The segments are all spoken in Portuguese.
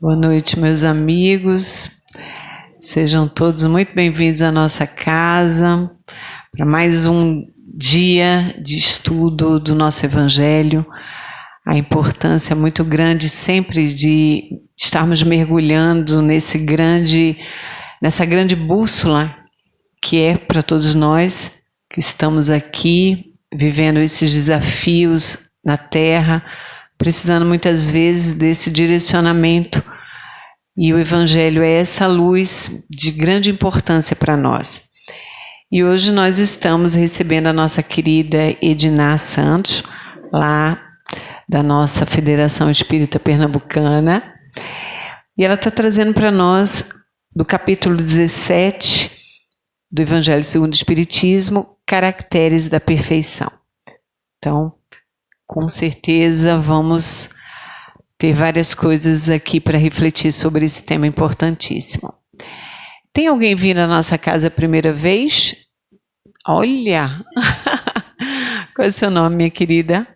Boa noite, meus amigos. Sejam todos muito bem-vindos à nossa casa para mais um dia de estudo do nosso Evangelho. A importância muito grande sempre de estarmos mergulhando nessa grande bússola que é para todos nós que estamos aqui vivendo esses desafios na Terra, precisando muitas vezes desse direcionamento. E o Evangelho é essa luz de grande importância para nós. E hoje nós estamos recebendo a nossa querida Edina Santos, lá da nossa Federação Espírita Pernambucana. E ela está trazendo para nós, do capítulo 17 do Evangelho segundo o Espiritismo, Caracteres da Perfeição. Então, com certeza vamos ter várias coisas aqui para refletir sobre esse tema importantíssimo. Tem alguém vindo à nossa casa a primeira vez? Olha! Qual é o seu nome, minha querida?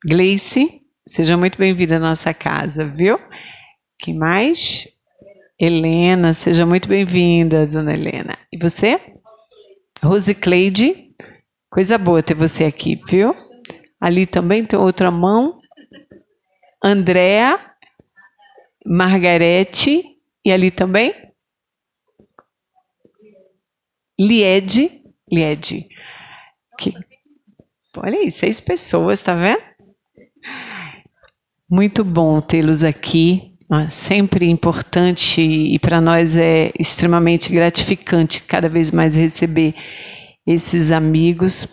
Gleice. Seja muito bem-vinda à nossa casa, viu? Quem mais? Helena. Seja muito bem-vinda, dona Helena. E você? Rosicleide. Coisa boa ter você aqui, viu? Ali também tem outra mão. Andréa, Margarete, e ali também? Liede. Olha aí, 6 pessoas, tá vendo? Muito bom tê-los aqui, sempre importante e para nós é extremamente gratificante cada vez mais receber esses amigos.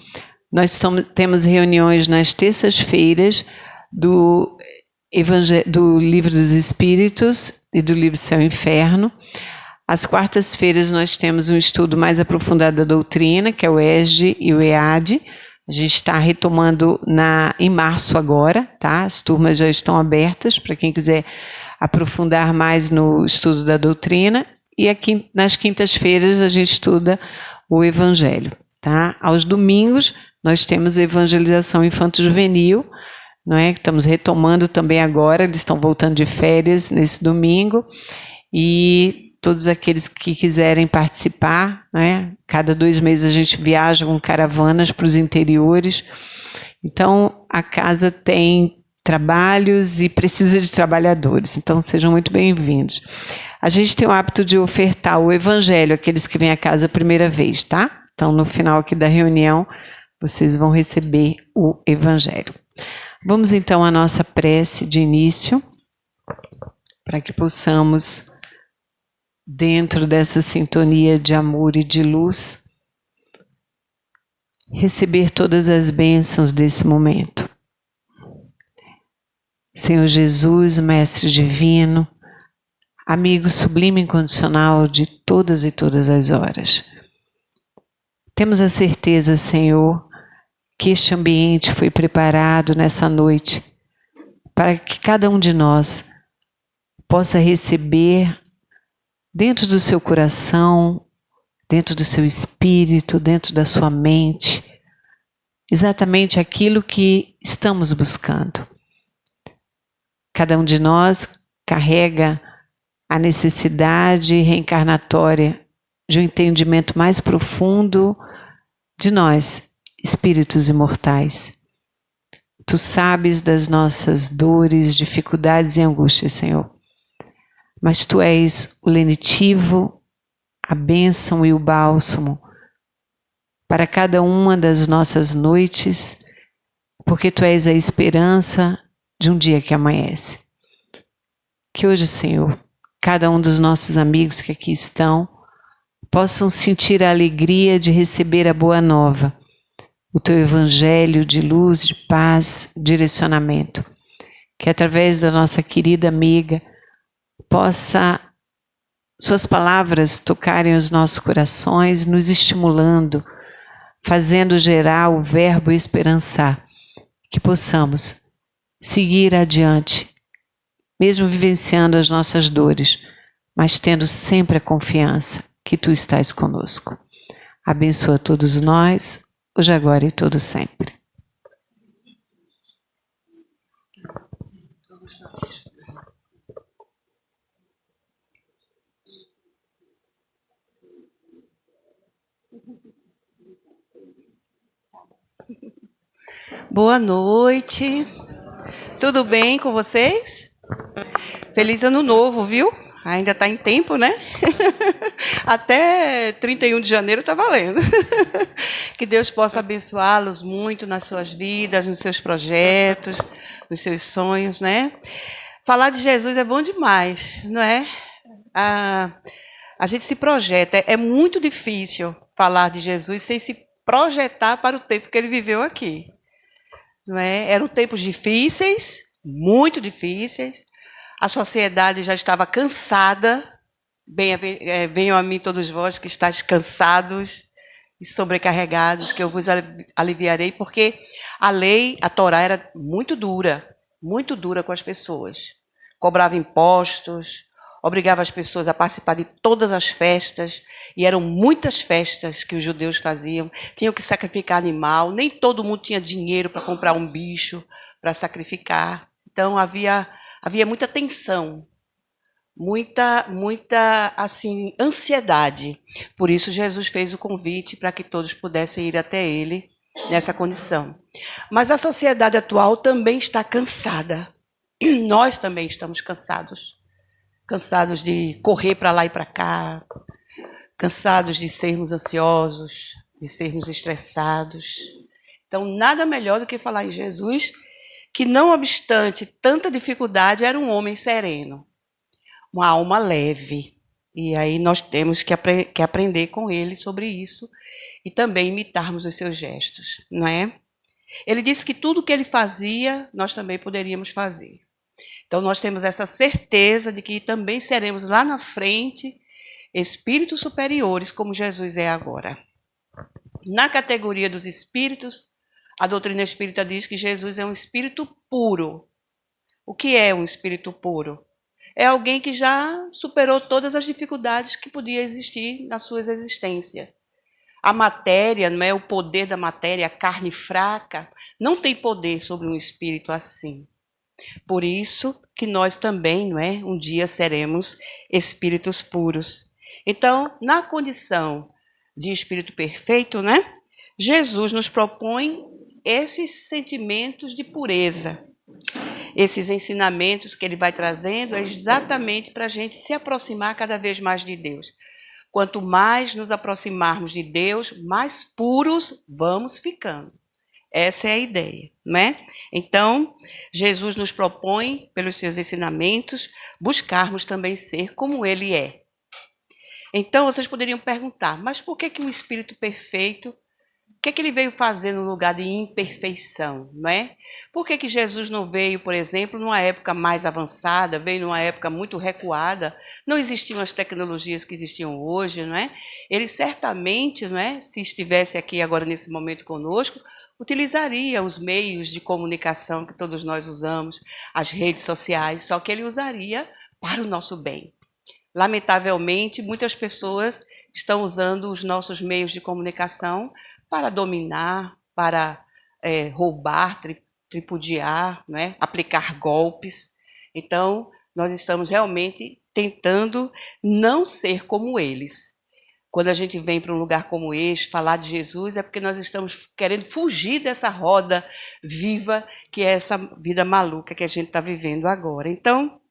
Nós temos reuniões nas terças-feiras do Livro dos Espíritos e do Livro Céu e Inferno. Às quartas-feiras nós temos um estudo mais aprofundado da doutrina, que é o ESG e o EAD. A gente está retomando em março agora, tá? As turmas já estão abertas para quem quiser aprofundar mais no estudo da doutrina. E aqui nas quintas-feiras a gente estuda o Evangelho, tá? Aos domingos nós temos a evangelização infanto-juvenil, não é? Estamos retomando também agora, eles estão voltando de férias nesse domingo, e todos aqueles que quiserem participar, né? Cada 2 meses a gente viaja com caravanas para os interiores, então a casa tem trabalhos e precisa de trabalhadores, então sejam muito bem-vindos. A gente tem o hábito de ofertar o Evangelho àqueles que vêm à casa a primeira vez, tá? Então no final aqui da reunião vocês vão receber o Evangelho. Vamos então à nossa prece de início, para que possamos, dentro dessa sintonia de amor e de luz, receber todas as bênçãos desse momento. Senhor Jesus, Mestre Divino, amigo sublime incondicional de todas e todas as horas, temos a certeza, Senhor, que este ambiente foi preparado nessa noite para que cada um de nós possa receber dentro do seu coração, dentro do seu espírito, dentro da sua mente, exatamente aquilo que estamos buscando. Cada um de nós carrega a necessidade reencarnatória de um entendimento mais profundo de nós, espíritos imortais. Tu sabes das nossas dores, dificuldades e angústias, Senhor. Mas Tu és o lenitivo, a bênção e o bálsamo para cada uma das nossas noites, porque Tu és a esperança de um dia que amanhece. Que hoje, Senhor, cada um dos nossos amigos que aqui estão possam sentir a alegria de receber a boa nova, o Teu Evangelho de luz, de paz, direcionamento, que através da nossa querida amiga possa suas palavras tocarem os nossos corações, nos estimulando, fazendo gerar o verbo esperançar, que possamos seguir adiante, mesmo vivenciando as nossas dores, mas tendo sempre a confiança que Tu estás conosco. Abençoa todos nós, hoje, agora e todo sempre. Boa noite. Tudo bem com vocês? Feliz ano novo, viu? Ainda está em tempo, né? Até 31 de janeiro está valendo. Que Deus possa abençoá-los muito nas suas vidas, nos seus projetos, nos seus sonhos, né? Falar de Jesus é bom demais, não é? A gente se projeta. É muito difícil falar de Jesus sem se projetar para o tempo que ele viveu aqui. Não é? Eram tempos difíceis, muito difíceis. A sociedade já estava cansada. Venham a mim todos vós que estáis cansados e sobrecarregados, que eu vos aliviarei, porque a lei, a Torá, era muito dura com as pessoas. Cobrava impostos, obrigava as pessoas a participar de todas as festas, e eram muitas festas que os judeus faziam. Tinham que sacrificar animal, nem todo mundo tinha dinheiro para comprar um bicho para sacrificar. Então havia muita tensão, muita assim ansiedade. Por isso Jesus fez o convite para que todos pudessem ir até ele nessa condição. Mas a sociedade atual também está cansada. Nós também estamos cansados de correr para lá e para cá, cansados de sermos ansiosos, de sermos estressados. Então, nada melhor do que falar em Jesus, que não obstante tanta dificuldade, era um homem sereno, uma alma leve. E aí nós temos que aprender com ele sobre isso e também imitarmos os seus gestos, não é? Ele disse que tudo que ele fazia, nós também poderíamos fazer. Então, nós temos essa certeza de que também seremos lá na frente espíritos superiores, como Jesus é agora. Na categoria dos espíritos, a doutrina espírita diz que Jesus é um espírito puro. O que é um espírito puro? É alguém que já superou todas as dificuldades que podia existir nas suas existências. A matéria, não é o poder da matéria, a carne fraca, não tem poder sobre um espírito assim. Por isso que nós também, não é, um dia seremos espíritos puros. Então, na condição de espírito perfeito, né, Jesus nos propõe esses sentimentos de pureza. Esses ensinamentos que ele vai trazendo é exatamente para a gente se aproximar cada vez mais de Deus. Quanto mais nos aproximarmos de Deus, mais puros vamos ficando. Essa é a ideia, né? Então, Jesus nos propõe, pelos seus ensinamentos, buscarmos também ser como ele é. Então, vocês poderiam perguntar, mas por que um espírito perfeito, o que ele veio fazer no lugar de imperfeição, não é? Por que Jesus não veio, por exemplo, numa época mais avançada, veio numa época muito recuada, não existiam as tecnologias que existiam hoje, não é? Ele certamente, não é, se estivesse aqui agora nesse momento conosco, utilizaria os meios de comunicação que todos nós usamos, as redes sociais, só que ele usaria para o nosso bem. Lamentavelmente, muitas pessoas estão usando os nossos meios de comunicação para dominar, para roubar, tripudiar, né? Aplicar golpes. Então, nós estamos realmente tentando não ser como eles. Quando a gente vem para um lugar como este, falar de Jesus, é porque nós estamos querendo fugir dessa roda viva, que é essa vida maluca que a gente está vivendo agora. Então,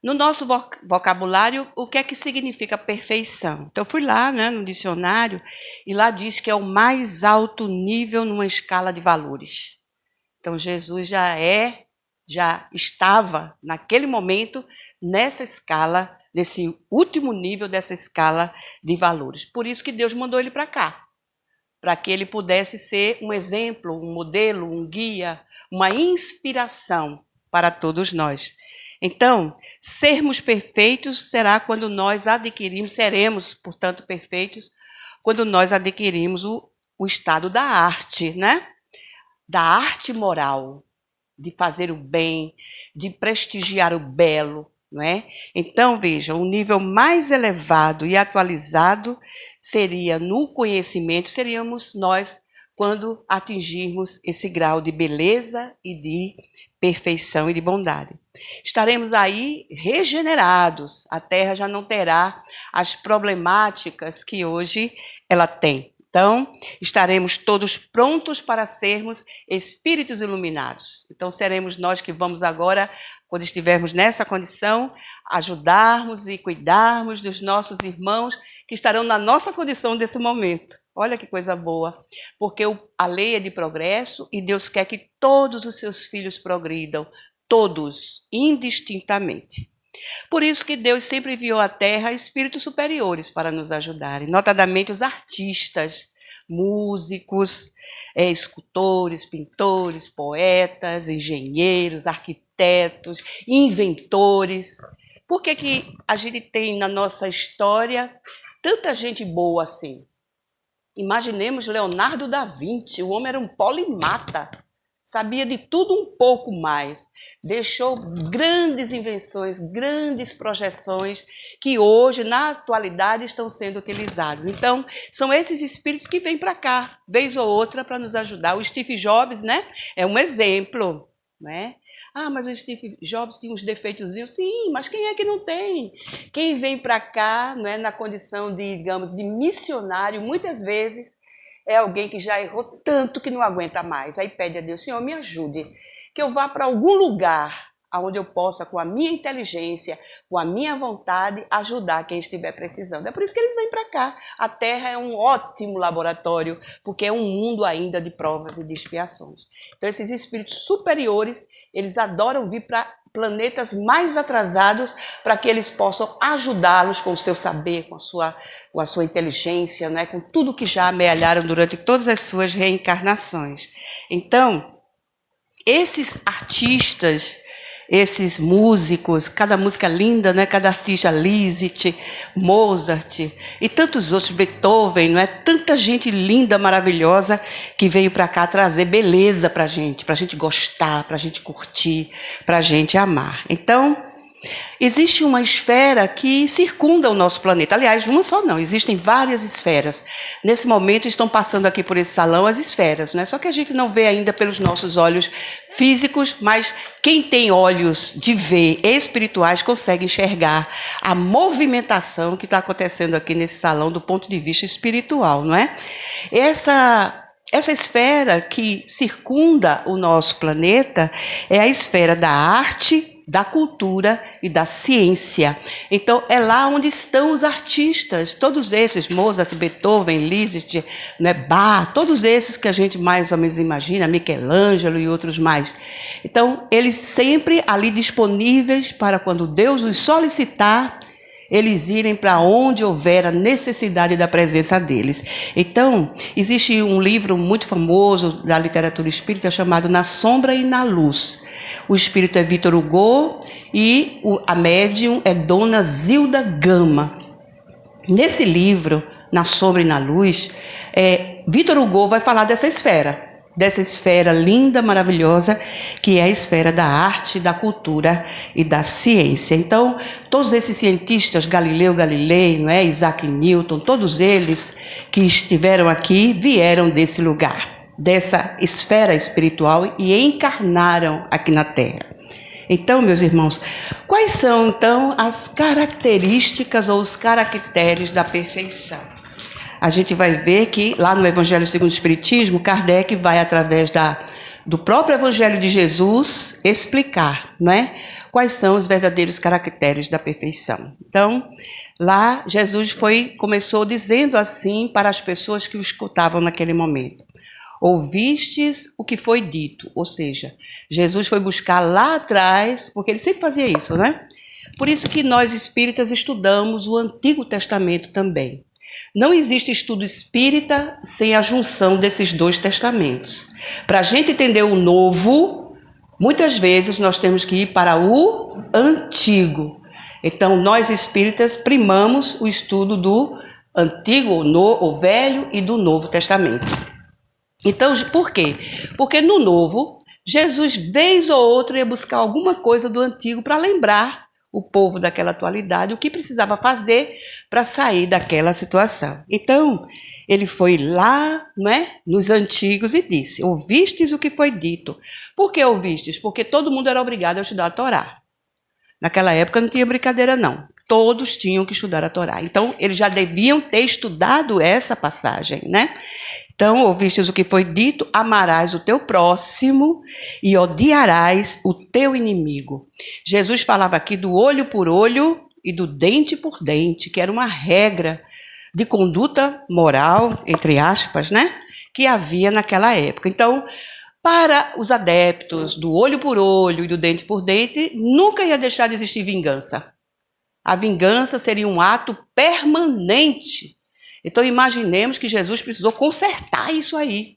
no nosso vocabulário, o que é que significa perfeição? Então, eu fui lá, né, no dicionário, e lá diz que é o mais alto nível numa escala de valores. Então, Jesus já estava, naquele momento, nessa escala, nesse último nível dessa escala de valores. Por isso que Deus mandou ele para cá, para que ele pudesse ser um exemplo, um modelo, um guia, uma inspiração para todos nós. Então, sermos perfeitos será quando nós seremos, portanto, perfeitos, quando nós adquirimos o estado da arte, né? Da arte moral, de fazer o bem, de prestigiar o belo, não é? Então, vejam, o nível mais elevado e atualizado seria no conhecimento, seríamos nós quando atingirmos esse grau de beleza e de perfeição e de bondade. Estaremos aí regenerados. A terra já não terá as problemáticas que hoje ela tem. Então, estaremos todos prontos para sermos espíritos iluminados. Então, seremos nós que vamos agora, quando estivermos nessa condição, ajudarmos e cuidarmos dos nossos irmãos que estarão na nossa condição desse momento. Olha que coisa boa, porque a lei é de progresso e Deus quer que todos os seus filhos progridam, todos, indistintamente. Por isso que Deus sempre enviou à Terra espíritos superiores para nos ajudarem, notadamente os artistas, músicos, escultores, pintores, poetas, engenheiros, arquitetos, inventores. Por que a gente tem na nossa história tanta gente boa assim? Imaginemos Leonardo da Vinci, o homem era um polimata, sabia de tudo um pouco mais, deixou grandes invenções, grandes projeções que hoje, na atualidade, estão sendo utilizados. Então, são esses espíritos que vêm para cá, vez ou outra, para nos ajudar. O Steve Jobs, né, é um exemplo, né? Ah, mas o Steve Jobs tinha uns defeitozinhos. Sim, mas quem é que não tem? Quem vem para cá, não é, na condição de, digamos, de missionário, muitas vezes é alguém que já errou tanto que não aguenta mais. Aí pede a Deus, Senhor, me ajude, que eu vá para algum lugar onde eu possa, com a minha inteligência, com a minha vontade, ajudar quem estiver precisando. É por isso que eles vêm para cá. A Terra é um ótimo laboratório, porque é um mundo ainda de provas e de expiações. Então, esses espíritos superiores, eles adoram vir para planetas mais atrasados para que eles possam ajudá-los com o seu saber, com a sua inteligência, né? Com tudo que já amealharam durante todas as suas reencarnações. Então, esses artistas, esses músicos, cada música linda, né? Cada artista, Liszt, Mozart e tantos outros, Beethoven, não é? Tanta gente linda, maravilhosa que veio para cá trazer beleza para a gente gostar, para a gente curtir, para a gente amar. Então, existe uma esfera que circunda o nosso planeta. Aliás, uma só não, existem várias esferas. Nesse momento estão passando aqui por esse salão as esferas, né? Só que a gente não vê ainda pelos nossos olhos físicos, mas quem tem olhos de ver espirituais consegue enxergar a movimentação que está acontecendo aqui nesse salão do ponto de vista espiritual, não é? Essa esfera que circunda o nosso planeta é a esfera da arte, da cultura e da ciência. Então, é lá onde estão os artistas, todos esses, Mozart, Beethoven, Liszt, né, Bach, todos esses que a gente mais ou menos imagina, Michelangelo e outros mais. Então, eles sempre ali disponíveis para quando Deus os solicitar, eles irem para onde houver a necessidade da presença deles. Então, existe um livro muito famoso da literatura espírita chamado Na Sombra e na Luz. O espírito é Victor Hugo e a médium é Dona Zilda Gama. Nesse livro, Na Sombra e na Luz, Victor Hugo vai falar dessa esfera linda, maravilhosa, que é a esfera da arte, da cultura e da ciência. Então, todos esses cientistas, Galileu Galilei, não é? Isaac Newton, todos eles que estiveram aqui, vieram desse lugar, dessa esfera espiritual e encarnaram aqui na Terra. Então, meus irmãos, quais são, então, as características ou os caracteres da perfeição? A gente vai ver que lá no Evangelho segundo o Espiritismo, Kardec vai, através do próprio Evangelho de Jesus, explicar, né, quais são os verdadeiros caracteres da perfeição. Então, lá Jesus começou dizendo assim para as pessoas que o escutavam naquele momento: ouvistes o que foi dito. Ou seja, Jesus foi buscar lá atrás, porque ele sempre fazia isso, né? Por isso que nós espíritas estudamos o Antigo Testamento também. Não existe estudo espírita sem a junção desses dois testamentos. Para a gente entender o novo, muitas vezes nós temos que ir para o antigo. Então, nós espíritas primamos o estudo do Antigo, o Velho e do Novo Testamento. Então, por quê? Porque no Novo, Jesus, vez ou outra, ia buscar alguma coisa do Antigo para lembrar o povo daquela atualidade o que precisava fazer para sair daquela situação. Então, ele foi lá, não é, nos antigos e disse: ouvistes o que foi dito. Por que ouvistes? Porque todo mundo era obrigado a estudar a Torá. Naquela época não tinha brincadeira, não. Todos tinham que estudar a Torá. Então, eles já deviam ter estudado essa passagem, né? Então, ouvistes o que foi dito, amarás o teu próximo e odiarás o teu inimigo. Jesus falava aqui do olho por olho e do dente por dente, que era uma regra de conduta moral, entre aspas, né? Que havia naquela época. Então, para os adeptos do olho por olho e do dente por dente, nunca ia deixar de existir vingança. A vingança seria um ato permanente. Então, imaginemos que Jesus precisou consertar isso aí.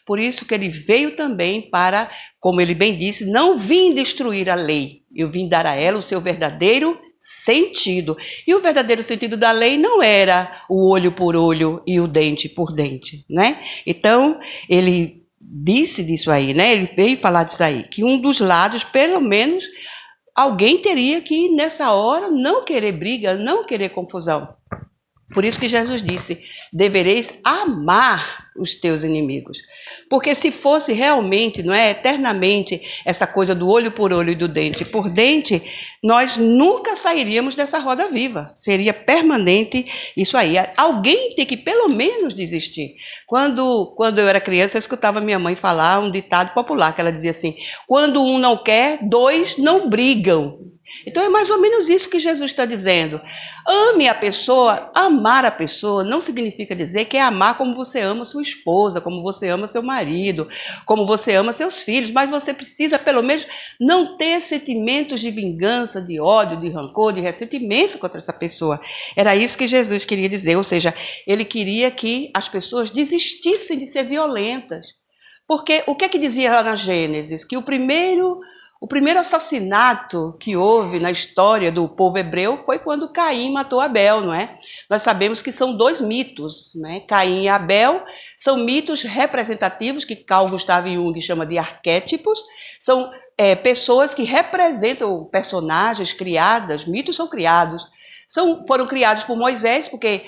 Por isso que ele veio também para, como ele bem disse, não vim destruir a lei, eu vim dar a ela o seu verdadeiro sentido. E o verdadeiro sentido da lei não era o olho por olho e o dente por dente, né? Então, ele disse disso aí, né? Ele veio falar disso aí, que um dos lados, pelo menos, alguém teria que, nessa hora, não querer briga, não querer confusão. Por isso que Jesus disse, devereis amar os teus inimigos. Porque se fosse realmente, não é, eternamente, essa coisa do olho por olho e do dente por dente, nós nunca sairíamos dessa roda viva. Seria permanente isso aí. Alguém tem que pelo menos desistir. Quando eu era criança, eu escutava minha mãe falar um ditado popular, que ela dizia assim, quando um não quer, dois não brigam. Então é mais ou menos isso que Jesus está dizendo. Ame a pessoa, amar a pessoa não significa dizer que é amar como você ama sua esposa, como você ama seu marido, como você ama seus filhos, mas você precisa pelo menos não ter sentimentos de vingança, de ódio, de rancor, de ressentimento contra essa pessoa. Era isso que Jesus queria dizer, ou seja, ele queria que as pessoas desistissem de ser violentas. Porque o que é que dizia lá na Gênesis? Que o primeiro assassinato que houve na história do povo hebreu foi quando Caim matou Abel, não é? Nós sabemos que são dois mitos, né? Caim e Abel são mitos representativos que Carl Gustav Jung chama de arquétipos, são pessoas que representam personagens criadas, mitos são criados, foram criados por Moisés, porque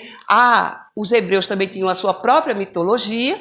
os hebreus também tinham a sua própria mitologia,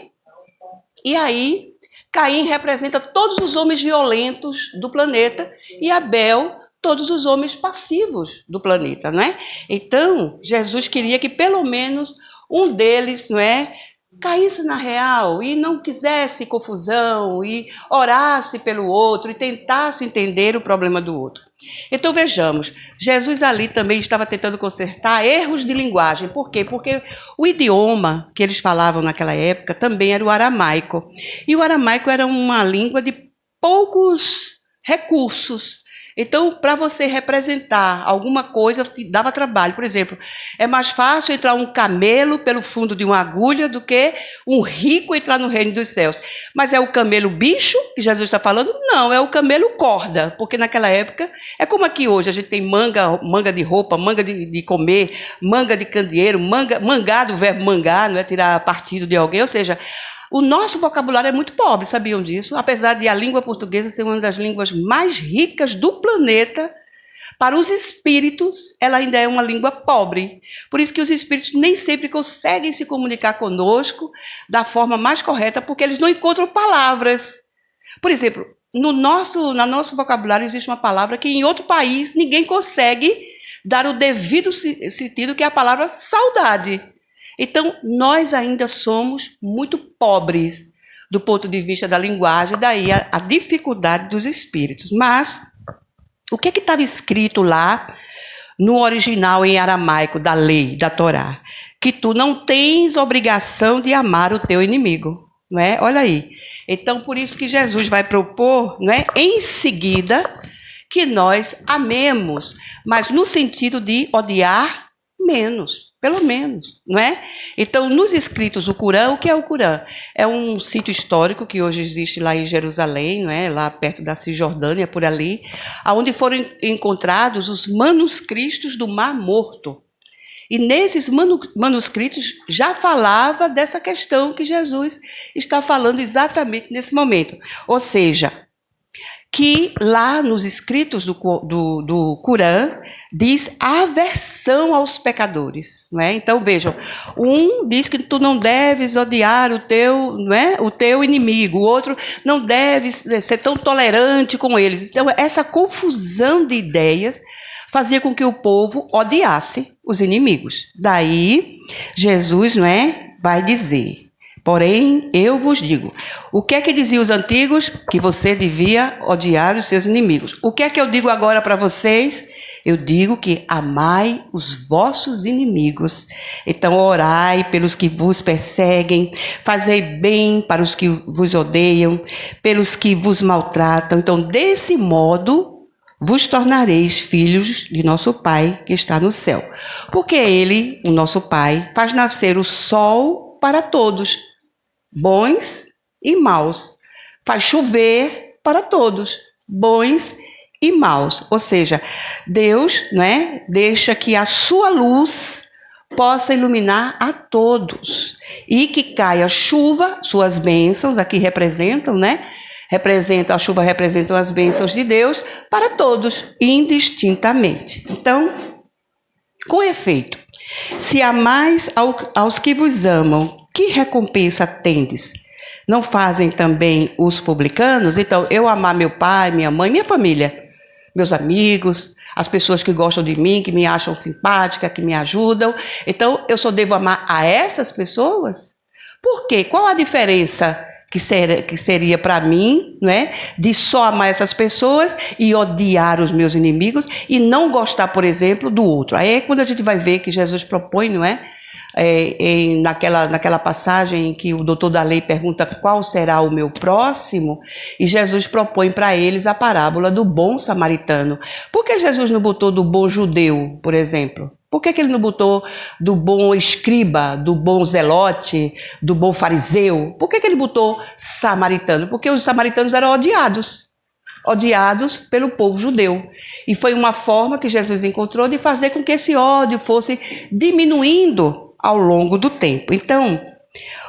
e aí Caim representa todos os homens violentos do planeta e Abel, todos os homens passivos do planeta, não é? Então, Jesus queria que pelo menos um deles, não é, caísse na real e não quisesse confusão e orasse pelo outro e tentasse entender o problema do outro. Então vejamos, Jesus ali também estava tentando consertar erros de linguagem. Por quê? Porque o idioma que eles falavam naquela época também era o aramaico. E o aramaico era uma língua de poucos recursos. Então, para você representar alguma coisa, dava trabalho. Por exemplo, é mais fácil entrar um camelo pelo fundo de uma agulha do que um rico entrar no reino dos céus. Mas é o camelo bicho que Jesus está falando? Não, é o camelo corda. Porque naquela época, é como aqui hoje, a gente tem manga de roupa, manga de comer, manga de candeeiro, mangá do verbo mangar, não é tirar partido de alguém, ou seja, o nosso vocabulário é muito pobre, sabiam disso? Apesar de a língua portuguesa ser uma das línguas mais ricas do planeta, para os espíritos, ela ainda é uma língua pobre. Por isso que os espíritos nem sempre conseguem se comunicar conosco da forma mais correta, porque eles não encontram palavras. Por exemplo, no nosso vocabulário existe uma palavra que em outro país ninguém consegue dar o devido sentido, que é a palavra saudade. Então, nós ainda somos muito pobres do ponto de vista da linguagem, daí a dificuldade dos espíritos. Mas, o que estava escrito lá no original em aramaico da lei, da Torá? Que tu não tens obrigação de amar o teu inimigo, não é? Olha aí. Então, por isso que Jesus vai propor, não é, em seguida, que nós amemos, mas no sentido de odiar menos, pelo menos, não é? Então, nos escritos do Corão, o que é o Corão? É um sítio histórico que hoje existe lá em Jerusalém, não é? Lá perto da Cisjordânia, por ali, onde foram encontrados os manuscritos do Mar Morto. E nesses manuscritos já falava dessa questão que Jesus está falando exatamente nesse momento. Ou seja, que lá nos escritos do Corão diz aversão aos pecadores, não é? Então vejam, um diz que tu não deves odiar o teu, não é? O teu inimigo, o outro não deve ser tão tolerante com eles. Então essa confusão de ideias fazia com que o povo odiasse os inimigos. Daí Jesus, não é, vai dizer: porém, eu vos digo. O que é que diziam os antigos? Que você devia odiar os seus inimigos. O que é que eu digo agora para vocês? Eu digo que amai os vossos inimigos. Então, orai pelos que vos perseguem, fazei bem para os que vos odeiam, pelos que vos maltratam. Então, desse modo, vos tornareis filhos de nosso Pai que está no céu. Porque Ele, o nosso Pai, faz nascer o sol para todos, bons e maus. Faz chover para todos, bons e maus. Ou seja, Deus, não é, deixa que a sua luz possa iluminar a todos. E que caia chuva, suas bênçãos, aqui representam, né? A chuva representam as bênçãos de Deus para todos, indistintamente. Então, com efeito, se amais aos que vos amam, que recompensa tendes? Não fazem também os publicanos? Então, eu amar meu pai, minha mãe, minha família, meus amigos, as pessoas que gostam de mim, que me acham simpática, que me ajudam. Então, eu só devo amar a essas pessoas? Por quê? Qual a diferença que seria para mim, não é, de só amar essas pessoas e odiar os meus inimigos e não gostar, por exemplo, do outro? Aí é quando a gente vai ver que Jesus propõe, não é? Naquela passagem em que o doutor da lei pergunta qual será o meu próximo, e Jesus propõe para eles a parábola do bom samaritano. Por que Jesus não botou do bom judeu, por exemplo? Por que ele não botou do bom escriba, do bom zelote, do bom fariseu? Por que ele botou samaritano? Porque os samaritanos eram odiados pelo povo judeu. E foi uma forma que Jesus encontrou de fazer com que esse ódio fosse diminuindo ao longo do tempo. Então,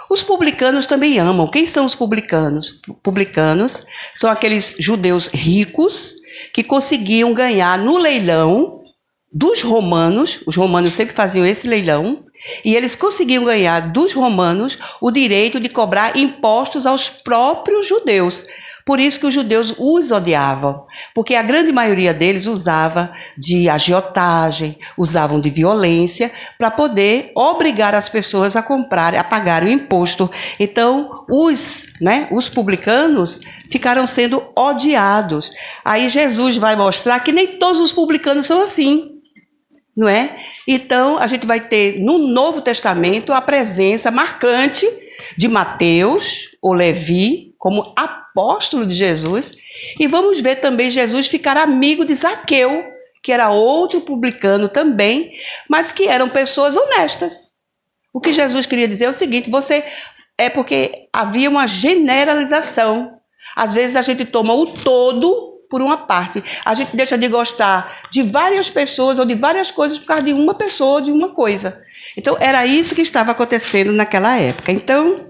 os publicanos também amam. Quem são os publicanos? Publicanos são aqueles judeus ricos que conseguiam ganhar no leilão dos romanos. Os romanos sempre faziam esse leilão, e eles conseguiam ganhar dos romanos o direito de cobrar impostos aos próprios judeus. Por isso que os judeus os odiavam, porque a grande maioria deles usava de agiotagem, usavam de violência para poder obrigar as pessoas a comprarem, a pagar o imposto. Então, os publicanos ficaram sendo odiados. Aí Jesus vai mostrar que nem todos os publicanos são assim, não é? Então, a gente vai ter no Novo Testamento a presença marcante de Mateus, ou Levi, como apóstolo de Jesus, e vamos ver também Jesus ficar amigo de Zaqueu, que era outro publicano também, mas que eram pessoas honestas. O que Jesus queria dizer é o seguinte: porque havia uma generalização. Às vezes a gente toma o todo por uma parte. A gente deixa de gostar de várias pessoas ou de várias coisas por causa de uma pessoa ou de uma coisa. Então, era isso que estava acontecendo naquela época. Então,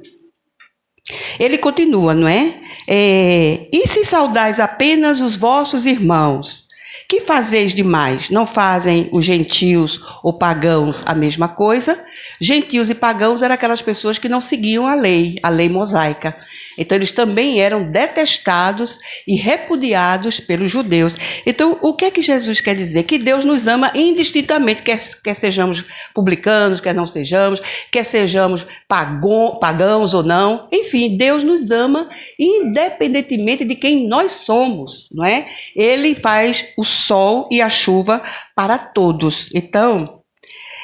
ele continua, não é? E se saudais apenas os vossos irmãos, que fazeis demais? Não fazem os gentios ou pagãos a mesma coisa? Gentios e pagãos eram aquelas pessoas que não seguiam a lei mosaica. Então, eles também eram detestados e repudiados pelos judeus. Então, o que é que Jesus quer dizer? Que Deus nos ama indistintamente, quer sejamos publicanos, quer não sejamos, quer sejamos pagãos ou não. Enfim, Deus nos ama independentemente de quem nós somos, não é? Ele faz o sol e a chuva para todos. Então,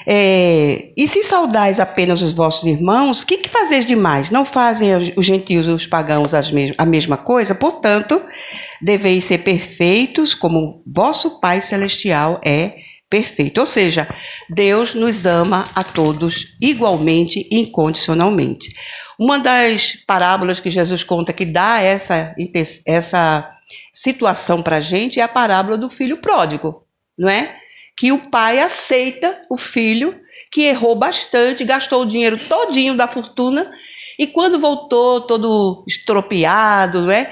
e se saudais apenas os vossos irmãos, que fazeis demais? Não fazem os gentios e os pagãos a mesma coisa? Portanto, deveis ser perfeitos como vosso Pai Celestial é perfeito. Ou seja, Deus nos ama a todos igualmente, incondicionalmente. Uma das parábolas que Jesus conta que dá essa situação para a gente é a parábola do filho pródigo, não é? Que o pai aceita o filho que errou bastante, gastou o dinheiro todinho da fortuna E quando voltou, todo estropiado, né?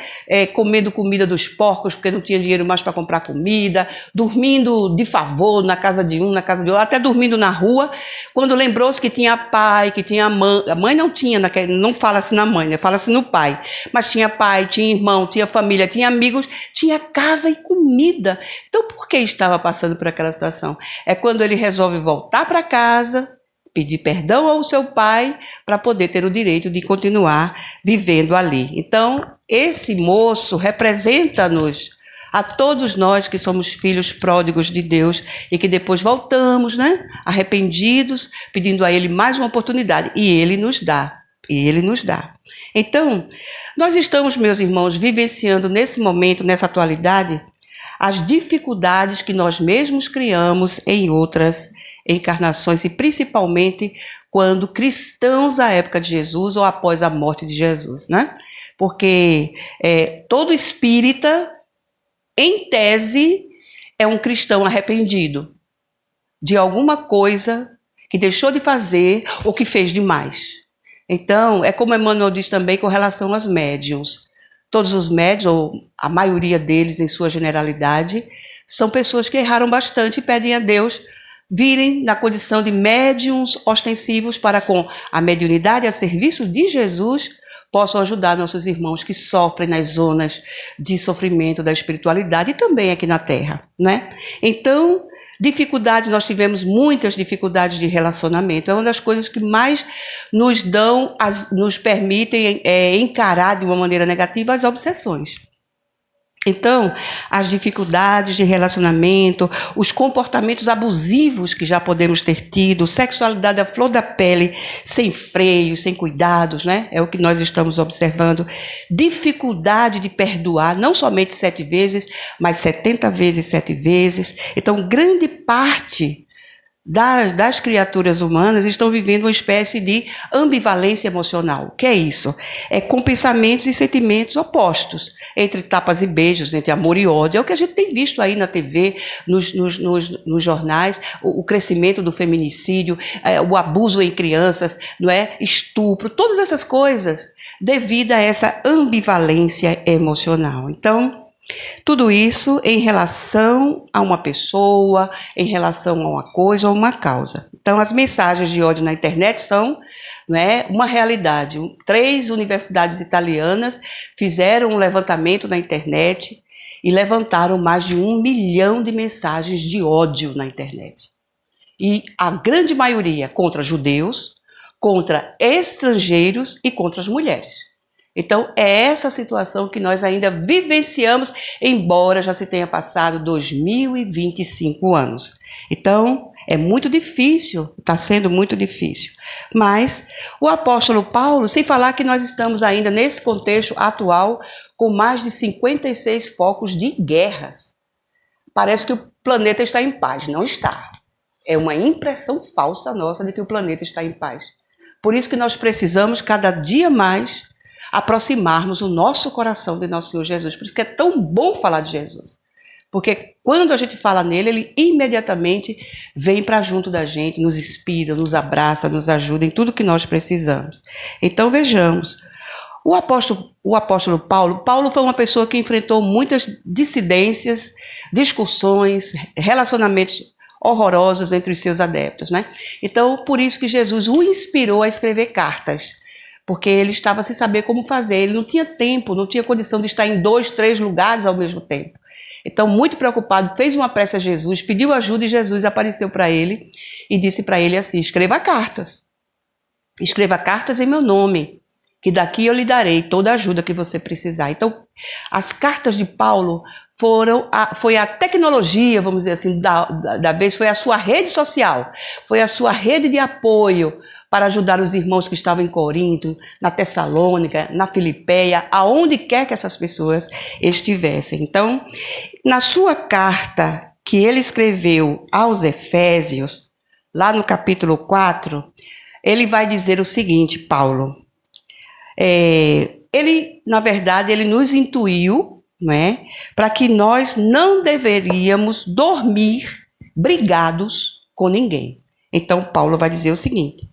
Comendo comida dos porcos, porque não tinha dinheiro mais para comprar comida, dormindo de favor na casa de um, na casa de outro, até dormindo na rua, quando lembrou-se que tinha pai, que tinha mãe. A mãe não tinha, não fala-se na mãe, né? Fala-se no pai. Mas tinha pai, tinha irmão, tinha família, tinha amigos, tinha casa e comida. Então, por que estava passando por aquela situação? É quando ele resolve voltar para casa, pedir perdão ao seu pai para poder ter o direito de continuar vivendo ali. Então, esse moço representa-nos, a todos nós que somos filhos pródigos de Deus e que depois voltamos, né, arrependidos, pedindo a Ele mais uma oportunidade. E Ele nos dá. E Ele nos dá. Então, nós estamos, meus irmãos, vivenciando nesse momento, nessa atualidade, as dificuldades que nós mesmos criamos em outras encarnações e principalmente quando cristãos à época de Jesus ou após a morte de Jesus, né? Porque todo espírita, em tese, é um cristão arrependido de alguma coisa que deixou de fazer ou que fez demais. Então, é como Emmanuel diz também com relação aos médiuns. Todos os médiuns, ou a maioria deles em sua generalidade, são pessoas que erraram bastante e pedem a Deus virem na condição de médiuns ostensivos para, com a mediunidade a serviço de Jesus, possam ajudar nossos irmãos que sofrem nas zonas de sofrimento da espiritualidade e também aqui na Terra, né? Então, dificuldades, nós tivemos muitas dificuldades de relacionamento. É uma das coisas que mais nos permitem encarar de uma maneira negativa as obsessões. Então, as dificuldades de relacionamento, os comportamentos abusivos que já podemos ter tido, sexualidade à flor da pele, sem freios, sem cuidados, né? É o que nós estamos observando. Dificuldade de perdoar, não somente 7 vezes, mas 70 vezes 7 vezes. Então, grande parte das criaturas humanas estão vivendo uma espécie de ambivalência emocional. O que é isso? É com pensamentos e sentimentos opostos, entre tapas e beijos, entre amor e ódio. É o que a gente tem visto aí na TV, nos jornais, o crescimento do feminicídio, o abuso em crianças, não é? Estupro, todas essas coisas devido a essa ambivalência emocional. Então, tudo isso em relação a uma pessoa, em relação a uma coisa ou uma causa. Então, as mensagens de ódio na internet são, né, uma realidade. 3 universidades italianas fizeram um levantamento na internet e levantaram mais de 1 milhão de mensagens de ódio na internet. E a grande maioria contra judeus, contra estrangeiros e contra as mulheres. Então, é essa situação que nós ainda vivenciamos, embora já se tenha passado 2025 anos. Então, é muito difícil, está sendo muito difícil. Mas o apóstolo Paulo, sem falar que nós estamos ainda nesse contexto atual, com mais de 56 focos de guerras. Parece que o planeta está em paz. Não está. É uma impressão falsa nossa de que o planeta está em paz. Por isso que nós precisamos, cada dia mais, aproximarmos o nosso coração de nosso Senhor Jesus. Por isso que é tão bom falar de Jesus. Porque quando a gente fala nele, ele imediatamente vem para junto da gente, nos inspira, nos abraça, nos ajuda em tudo que nós precisamos. Então vejamos, o apóstolo Paulo foi uma pessoa que enfrentou muitas dissidências, discussões, relacionamentos horrorosos entre os seus adeptos, né? Então, por isso que Jesus o inspirou a escrever cartas. Porque ele estava sem saber como fazer, ele não tinha tempo, não tinha condição de estar em 2, 3 lugares ao mesmo tempo. Então, muito preocupado, fez uma prece a Jesus, pediu ajuda e Jesus apareceu para ele e disse para ele assim: escreva cartas em meu nome, que daqui eu lhe darei toda a ajuda que você precisar. Então, as cartas de Paulo foi a tecnologia, vamos dizer assim, da vez, foi a sua rede social, foi a sua rede de apoio para ajudar os irmãos que estavam em Corinto, na Tessalônica, na Filipeia, aonde quer que essas pessoas estivessem. Então, na sua carta que ele escreveu aos Efésios, lá no capítulo 4, ele vai dizer o seguinte, Paulo, na verdade, ele nos intuiu, não é, para que nós não deveríamos dormir brigados com ninguém. Então Paulo vai dizer o seguinte,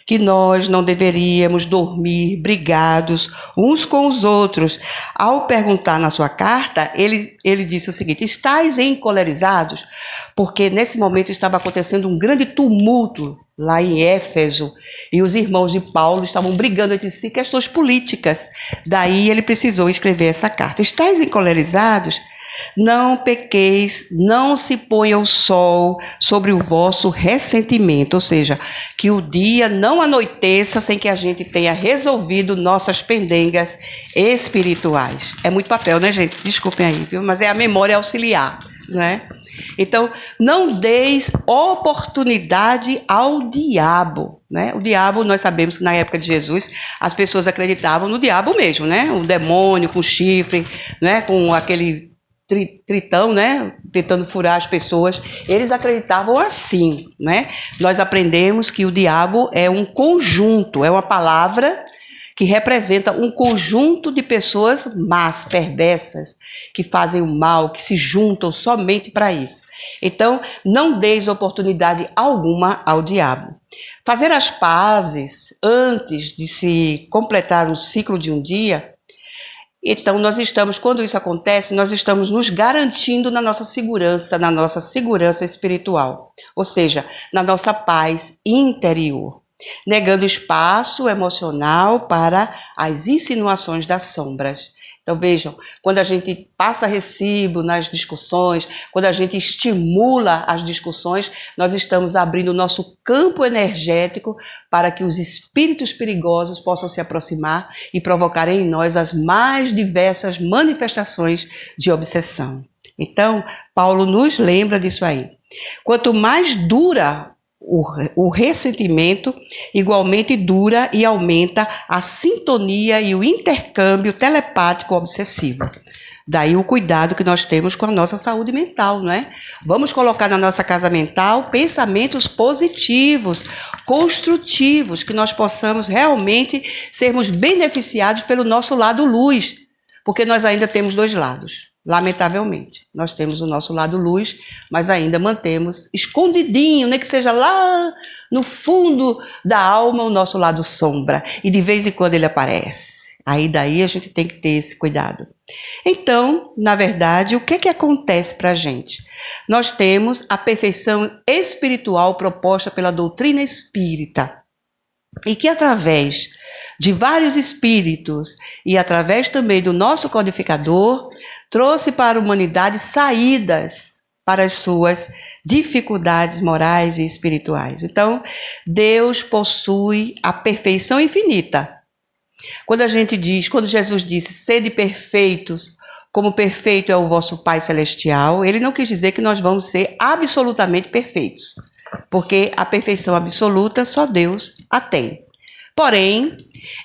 que nós não deveríamos dormir brigados uns com os outros. Ao perguntar na sua carta, ele disse o seguinte, estáis encolerizados? Porque nesse momento estava acontecendo um grande tumulto lá em Éfeso, e os irmãos de Paulo estavam brigando entre si questões políticas. Daí ele precisou escrever essa carta. Estáis encolerizados? Não pequeis, não se ponha o sol sobre o vosso ressentimento, ou seja, que o dia não anoiteça sem que a gente tenha resolvido nossas pendengas espirituais. É muito papel, né, gente? Desculpem aí, viu? Mas é a memória auxiliar, né? Então, não deis oportunidade ao diabo, né? O diabo, nós sabemos que na época de Jesus, as pessoas acreditavam no diabo mesmo, né? O demônio com chifre, né? Com aquele tritão, né, tentando furar as pessoas, eles acreditavam assim, né? Nós aprendemos que o diabo é um conjunto, é uma palavra que representa um conjunto de pessoas más, perversas, que fazem o mal, que se juntam somente para isso. Então, não deis oportunidade alguma ao diabo. Fazer as pazes antes de se completar o ciclo de um dia. Então, quando isso acontece, nós estamos nos garantindo na nossa segurança espiritual, ou seja, na nossa paz interior, negando espaço emocional para as insinuações das sombras. Então, vejam, quando a gente passa recibo nas discussões, quando a gente estimula as discussões, nós estamos abrindo o nosso campo energético para que os espíritos perigosos possam se aproximar e provocar em nós as mais diversas manifestações de obsessão. Então, Paulo nos lembra disso aí. Quanto mais dura o ressentimento, igualmente dura e aumenta a sintonia e o intercâmbio telepático obsessivo. Daí o cuidado que nós temos com a nossa saúde mental, não é? Vamos colocar na nossa casa mental pensamentos positivos, construtivos, que nós possamos realmente sermos beneficiados pelo nosso lado luz, porque nós ainda temos dois lados. Lamentavelmente, nós temos o nosso lado luz, mas ainda mantemos escondidinho, nem que seja lá no fundo da alma, o nosso lado sombra. E de vez em quando ele aparece. Daí a gente tem que ter esse cuidado. Então, na verdade, o que acontece para a gente? Nós temos a perfeição espiritual proposta pela doutrina espírita. E que através de vários espíritos e através também do nosso codificador, trouxe para a humanidade saídas para as suas dificuldades morais e espirituais. Então, Deus possui a perfeição infinita. Quando Jesus disse, sede perfeitos, como perfeito é o vosso Pai Celestial, ele não quis dizer que nós vamos ser absolutamente perfeitos, porque a perfeição absoluta só Deus a tem. Porém,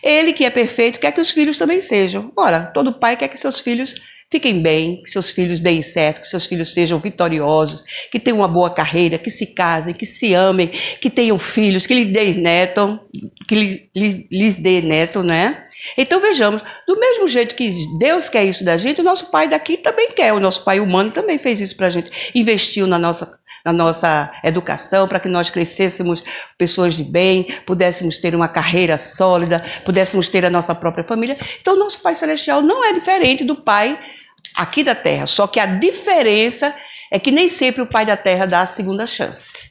ele que é perfeito quer que os filhos também sejam. Ora, todo pai quer que seus filhos fiquem bem, que seus filhos deem certo, que seus filhos sejam vitoriosos, que tenham uma boa carreira, que se casem, que se amem, que tenham filhos, que lhes dê neto, né? Então vejamos, do mesmo jeito que Deus quer isso da gente, o nosso pai daqui também quer, o nosso pai humano também fez isso pra gente, investiu na nossa educação, para que nós crescêssemos pessoas de bem, pudéssemos ter uma carreira sólida, pudéssemos ter a nossa própria família. Então, o nosso Pai Celestial não é diferente do Pai aqui da Terra, só que a diferença é que nem sempre o Pai da Terra dá a segunda chance.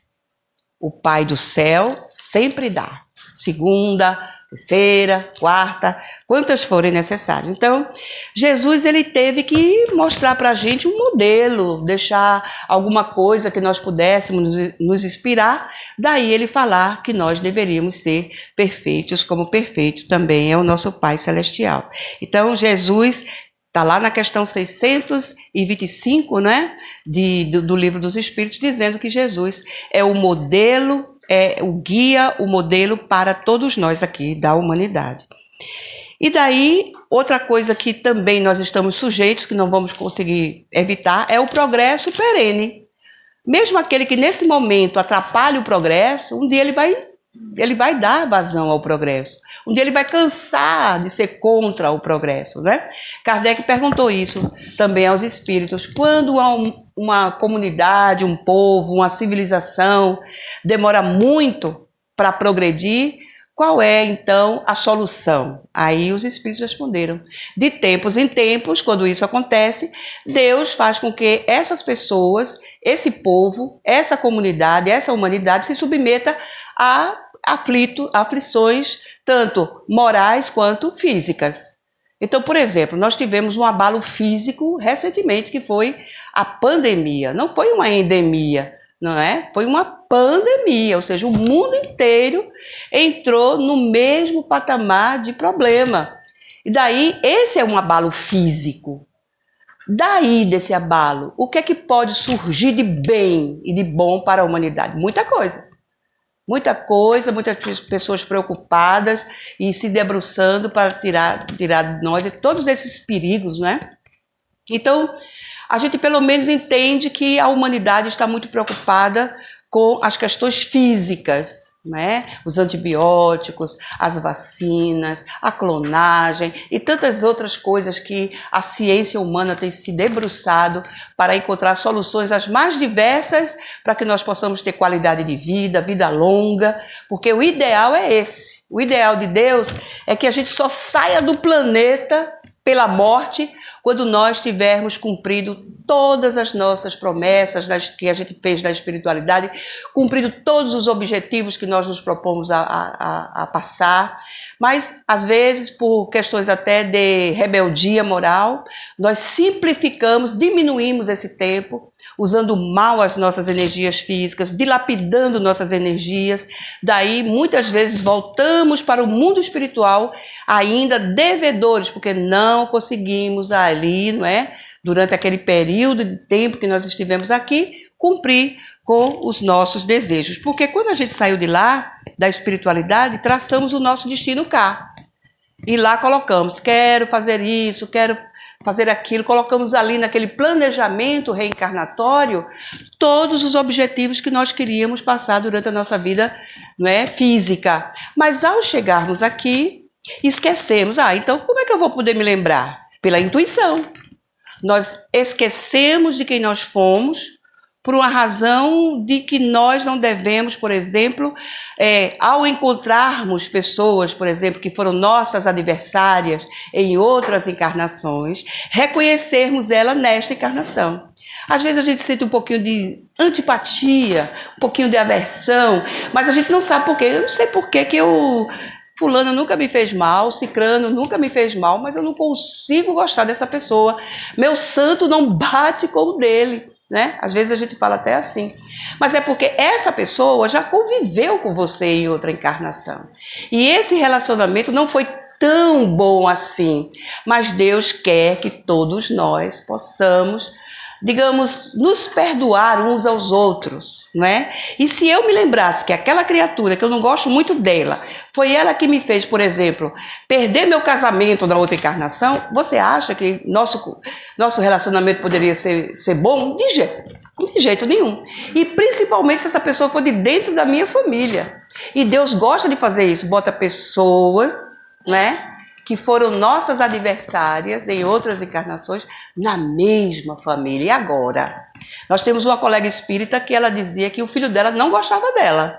O Pai do céu sempre dá. Segunda, terceira, quarta, quantas forem necessárias. Então, Jesus ele teve que mostrar para a gente um modelo, deixar alguma coisa que nós pudéssemos nos inspirar, daí ele falar que nós deveríamos ser perfeitos, como perfeito também é o nosso Pai Celestial. Então, Jesus está lá na questão 625, né, do Livro dos Espíritos, dizendo que Jesus é o modelo, é o guia, o modelo para todos nós aqui da humanidade. E daí, outra coisa que também nós estamos sujeitos, que não vamos conseguir evitar, é o progresso perene. Mesmo aquele que nesse momento atrapalha o progresso, um dia ele vai dar vazão ao progresso. Um dia ele vai cansar de ser contra o progresso, né? Kardec perguntou isso também aos espíritos. Quando uma comunidade, um povo, uma civilização demora muito para progredir, qual é, então, a solução? Aí os espíritos responderam. De tempos em tempos, quando isso acontece, Deus faz com que essas pessoas, esse povo, essa comunidade, essa humanidade se submeta a aflições, tanto morais quanto físicas. Então, por exemplo, nós tivemos um abalo físico recentemente, que foi a pandemia. Não foi uma endemia, não é? Foi uma pandemia, ou seja, o mundo inteiro entrou no mesmo patamar de problema. E daí, esse é um abalo físico. Daí, desse abalo, o que é que pode surgir de bem e de bom para a humanidade? Muita coisa. Muitas pessoas preocupadas e se debruçando para tirar de nós todos esses perigos, né? Então, a gente pelo menos entende que a humanidade está muito preocupada com as questões físicas, né? Os antibióticos, as vacinas, a clonagem e tantas outras coisas que a ciência humana tem se debruçado para encontrar soluções as mais diversas para que nós possamos ter qualidade de vida, vida longa, porque o ideal é esse. O ideal de Deus é que a gente só saia do planeta pela morte, quando nós tivermos cumprido todas as nossas promessas que a gente fez na espiritualidade, cumprido todos os objetivos que nós nos propomos a passar. Mas, às vezes, por questões até de rebeldia moral, nós simplificamos, diminuímos esse tempo, usando mal as nossas energias físicas, dilapidando nossas energias. Daí, muitas vezes, voltamos para o mundo espiritual ainda devedores, porque não conseguimos ali, não é? Durante aquele período de tempo que nós estivemos aqui, cumprir com os nossos desejos. Porque quando a gente saiu de lá, da espiritualidade, traçamos o nosso destino cá. E lá colocamos, quero fazer isso, quero fazer aquilo, colocamos ali naquele planejamento reencarnatório todos os objetivos que nós queríamos passar durante a nossa vida, não é, física. Mas ao chegarmos aqui, esquecemos. Então como é que eu vou poder me lembrar? Pela intuição. Nós esquecemos de quem nós fomos por uma razão de que nós não devemos, por exemplo, ao encontrarmos pessoas, por exemplo, que foram nossas adversárias em outras encarnações, reconhecermos ela nesta encarnação. Às vezes a gente sente um pouquinho de antipatia, um pouquinho de aversão, mas a gente não sabe por quê. Eu não sei por que fulano nunca me fez mal, cicrano nunca me fez mal, mas eu não consigo gostar dessa pessoa. Meu santo não bate com o dele. Né? Às vezes a gente fala até assim, mas é porque essa pessoa já conviveu com você em outra encarnação e esse relacionamento não foi tão bom assim, mas Deus quer que todos nós possamos, digamos, nos perdoar uns aos outros, não é? E se eu me lembrasse que aquela criatura, que eu não gosto muito dela, foi ela que me fez, por exemplo, perder meu casamento na outra encarnação, você acha que nosso relacionamento poderia ser bom? De jeito nenhum. E principalmente se essa pessoa for de dentro da minha família. E Deus gosta de fazer isso, bota pessoas, né, que foram nossas adversárias em outras encarnações na mesma família. E agora? Nós temos uma colega espírita que ela dizia que o filho dela não gostava dela.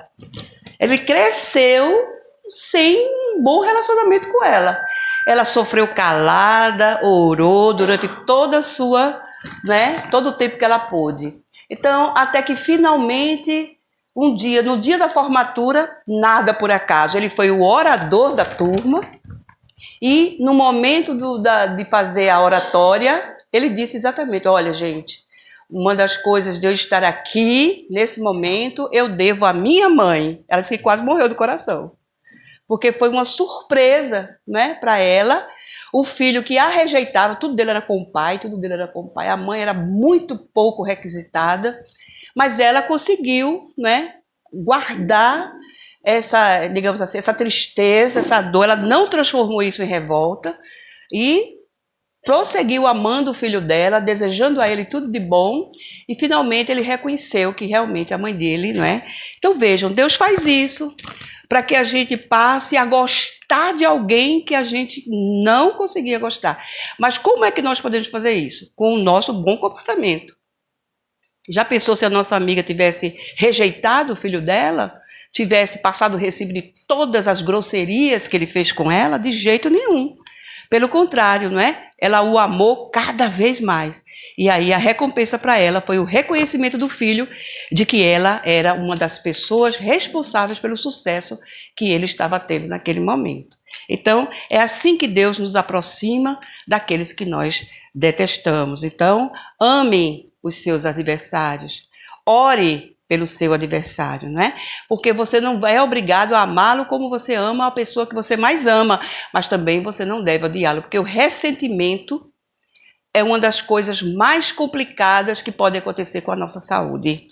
Ele cresceu sem um bom relacionamento com ela. Ela sofreu calada, orou durante toda a sua, né, todo o tempo que ela pôde. Então, até que finalmente, um dia, no dia da formatura, nada por acaso, ele foi o orador da turma. E no momento de fazer a oratória, ele disse exatamente, olha gente, uma das coisas de eu estar aqui, nesse momento, eu devo à minha mãe. Ela disse que quase morreu do coração. Porque foi uma surpresa, né, para ela, o filho que a rejeitava, tudo dele era com o pai, a mãe era muito pouco requisitada, mas ela conseguiu, né, guardar essa, digamos assim, essa tristeza, essa dor, ela não transformou isso em revolta e prosseguiu amando o filho dela, desejando a ele tudo de bom, e finalmente ele reconheceu que realmente a mãe dele, não é? Então vejam, Deus faz isso para que a gente passe a gostar de alguém que a gente não conseguia gostar. Mas como é que nós podemos fazer isso? Com o nosso bom comportamento. Já pensou se a nossa amiga tivesse rejeitado o filho dela? Tivesse passado o recibo de todas as grosserias que ele fez com ela? De jeito nenhum. Pelo contrário, não é? Ela o amou cada vez mais. E aí a recompensa para ela foi o reconhecimento do filho de que ela era uma das pessoas responsáveis pelo sucesso que ele estava tendo naquele momento. Então, é assim que Deus nos aproxima daqueles que nós detestamos. Então, ame os seus adversários. Ore pelo seu adversário, não é? Porque você não é obrigado a amá-lo como você ama a pessoa que você mais ama, mas também você não deve odiá-lo, porque o ressentimento é uma das coisas mais complicadas que pode acontecer com a nossa saúde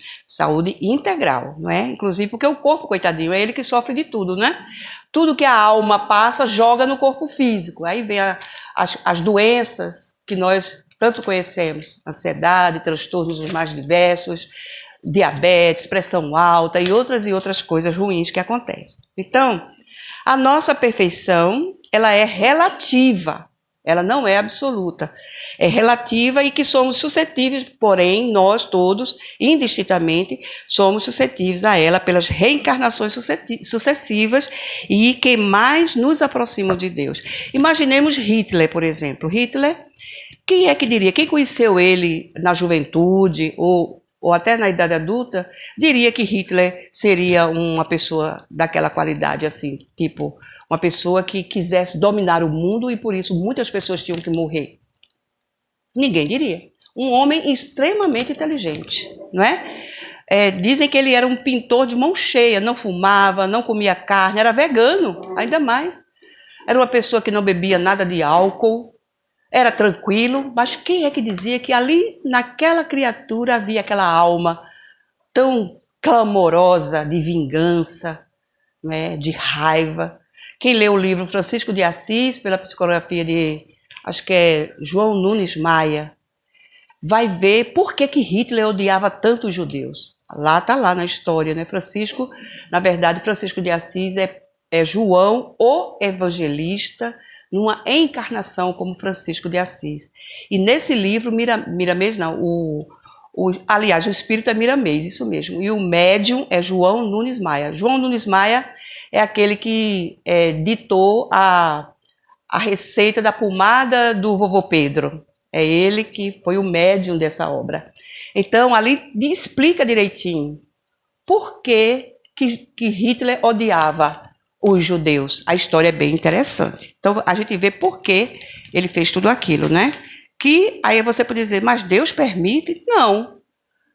integral, não é? Inclusive porque o corpo, coitadinho, é ele que sofre de tudo, né? Tudo que a alma passa, joga no corpo físico. Aí vem as doenças que nós tanto conhecemos, ansiedade, transtornos os mais diversos, diabetes, pressão alta e outras coisas ruins que acontecem. Então, a nossa perfeição, ela é relativa, ela não é absoluta. É relativa e que somos suscetíveis, porém, nós todos, indistintamente, somos suscetíveis a ela pelas reencarnações sucessivas e que mais nos aproximam de Deus. Imaginemos Hitler, por exemplo. Hitler, quem é que diria? Quem conheceu ele na juventude ou até na idade adulta, diria que Hitler seria uma pessoa daquela qualidade, assim, tipo, uma pessoa que quisesse dominar o mundo e por isso muitas pessoas tinham que morrer. Ninguém diria. Um homem extremamente inteligente, não é? Dizem que ele era um pintor de mão cheia, não fumava, não comia carne, era vegano, ainda mais. Era uma pessoa que não bebia nada de álcool, era tranquilo, mas quem é que dizia que ali, naquela criatura, havia aquela alma tão clamorosa de vingança, né, de raiva? Quem lê o livro Francisco de Assis, pela psicografia de, acho que é João Nunes Maia, vai ver por que Hitler odiava tanto os judeus. Lá está lá na história, né? Francisco, na verdade, Francisco de Assis é João, o evangelista, numa encarnação como Francisco de Assis. E nesse livro, Miramês não, aliás, o espírito é Miramês, isso mesmo. E o médium é João Nunes Maia. João Nunes Maia é aquele que ditou a receita da pomada do vovô Pedro. É ele que foi o médium dessa obra. Então, ali explica direitinho por que Hitler odiava os judeus. A história é bem interessante. Então, a gente vê por que ele fez tudo aquilo, né? Que aí você pode dizer, mas Deus permite? Não.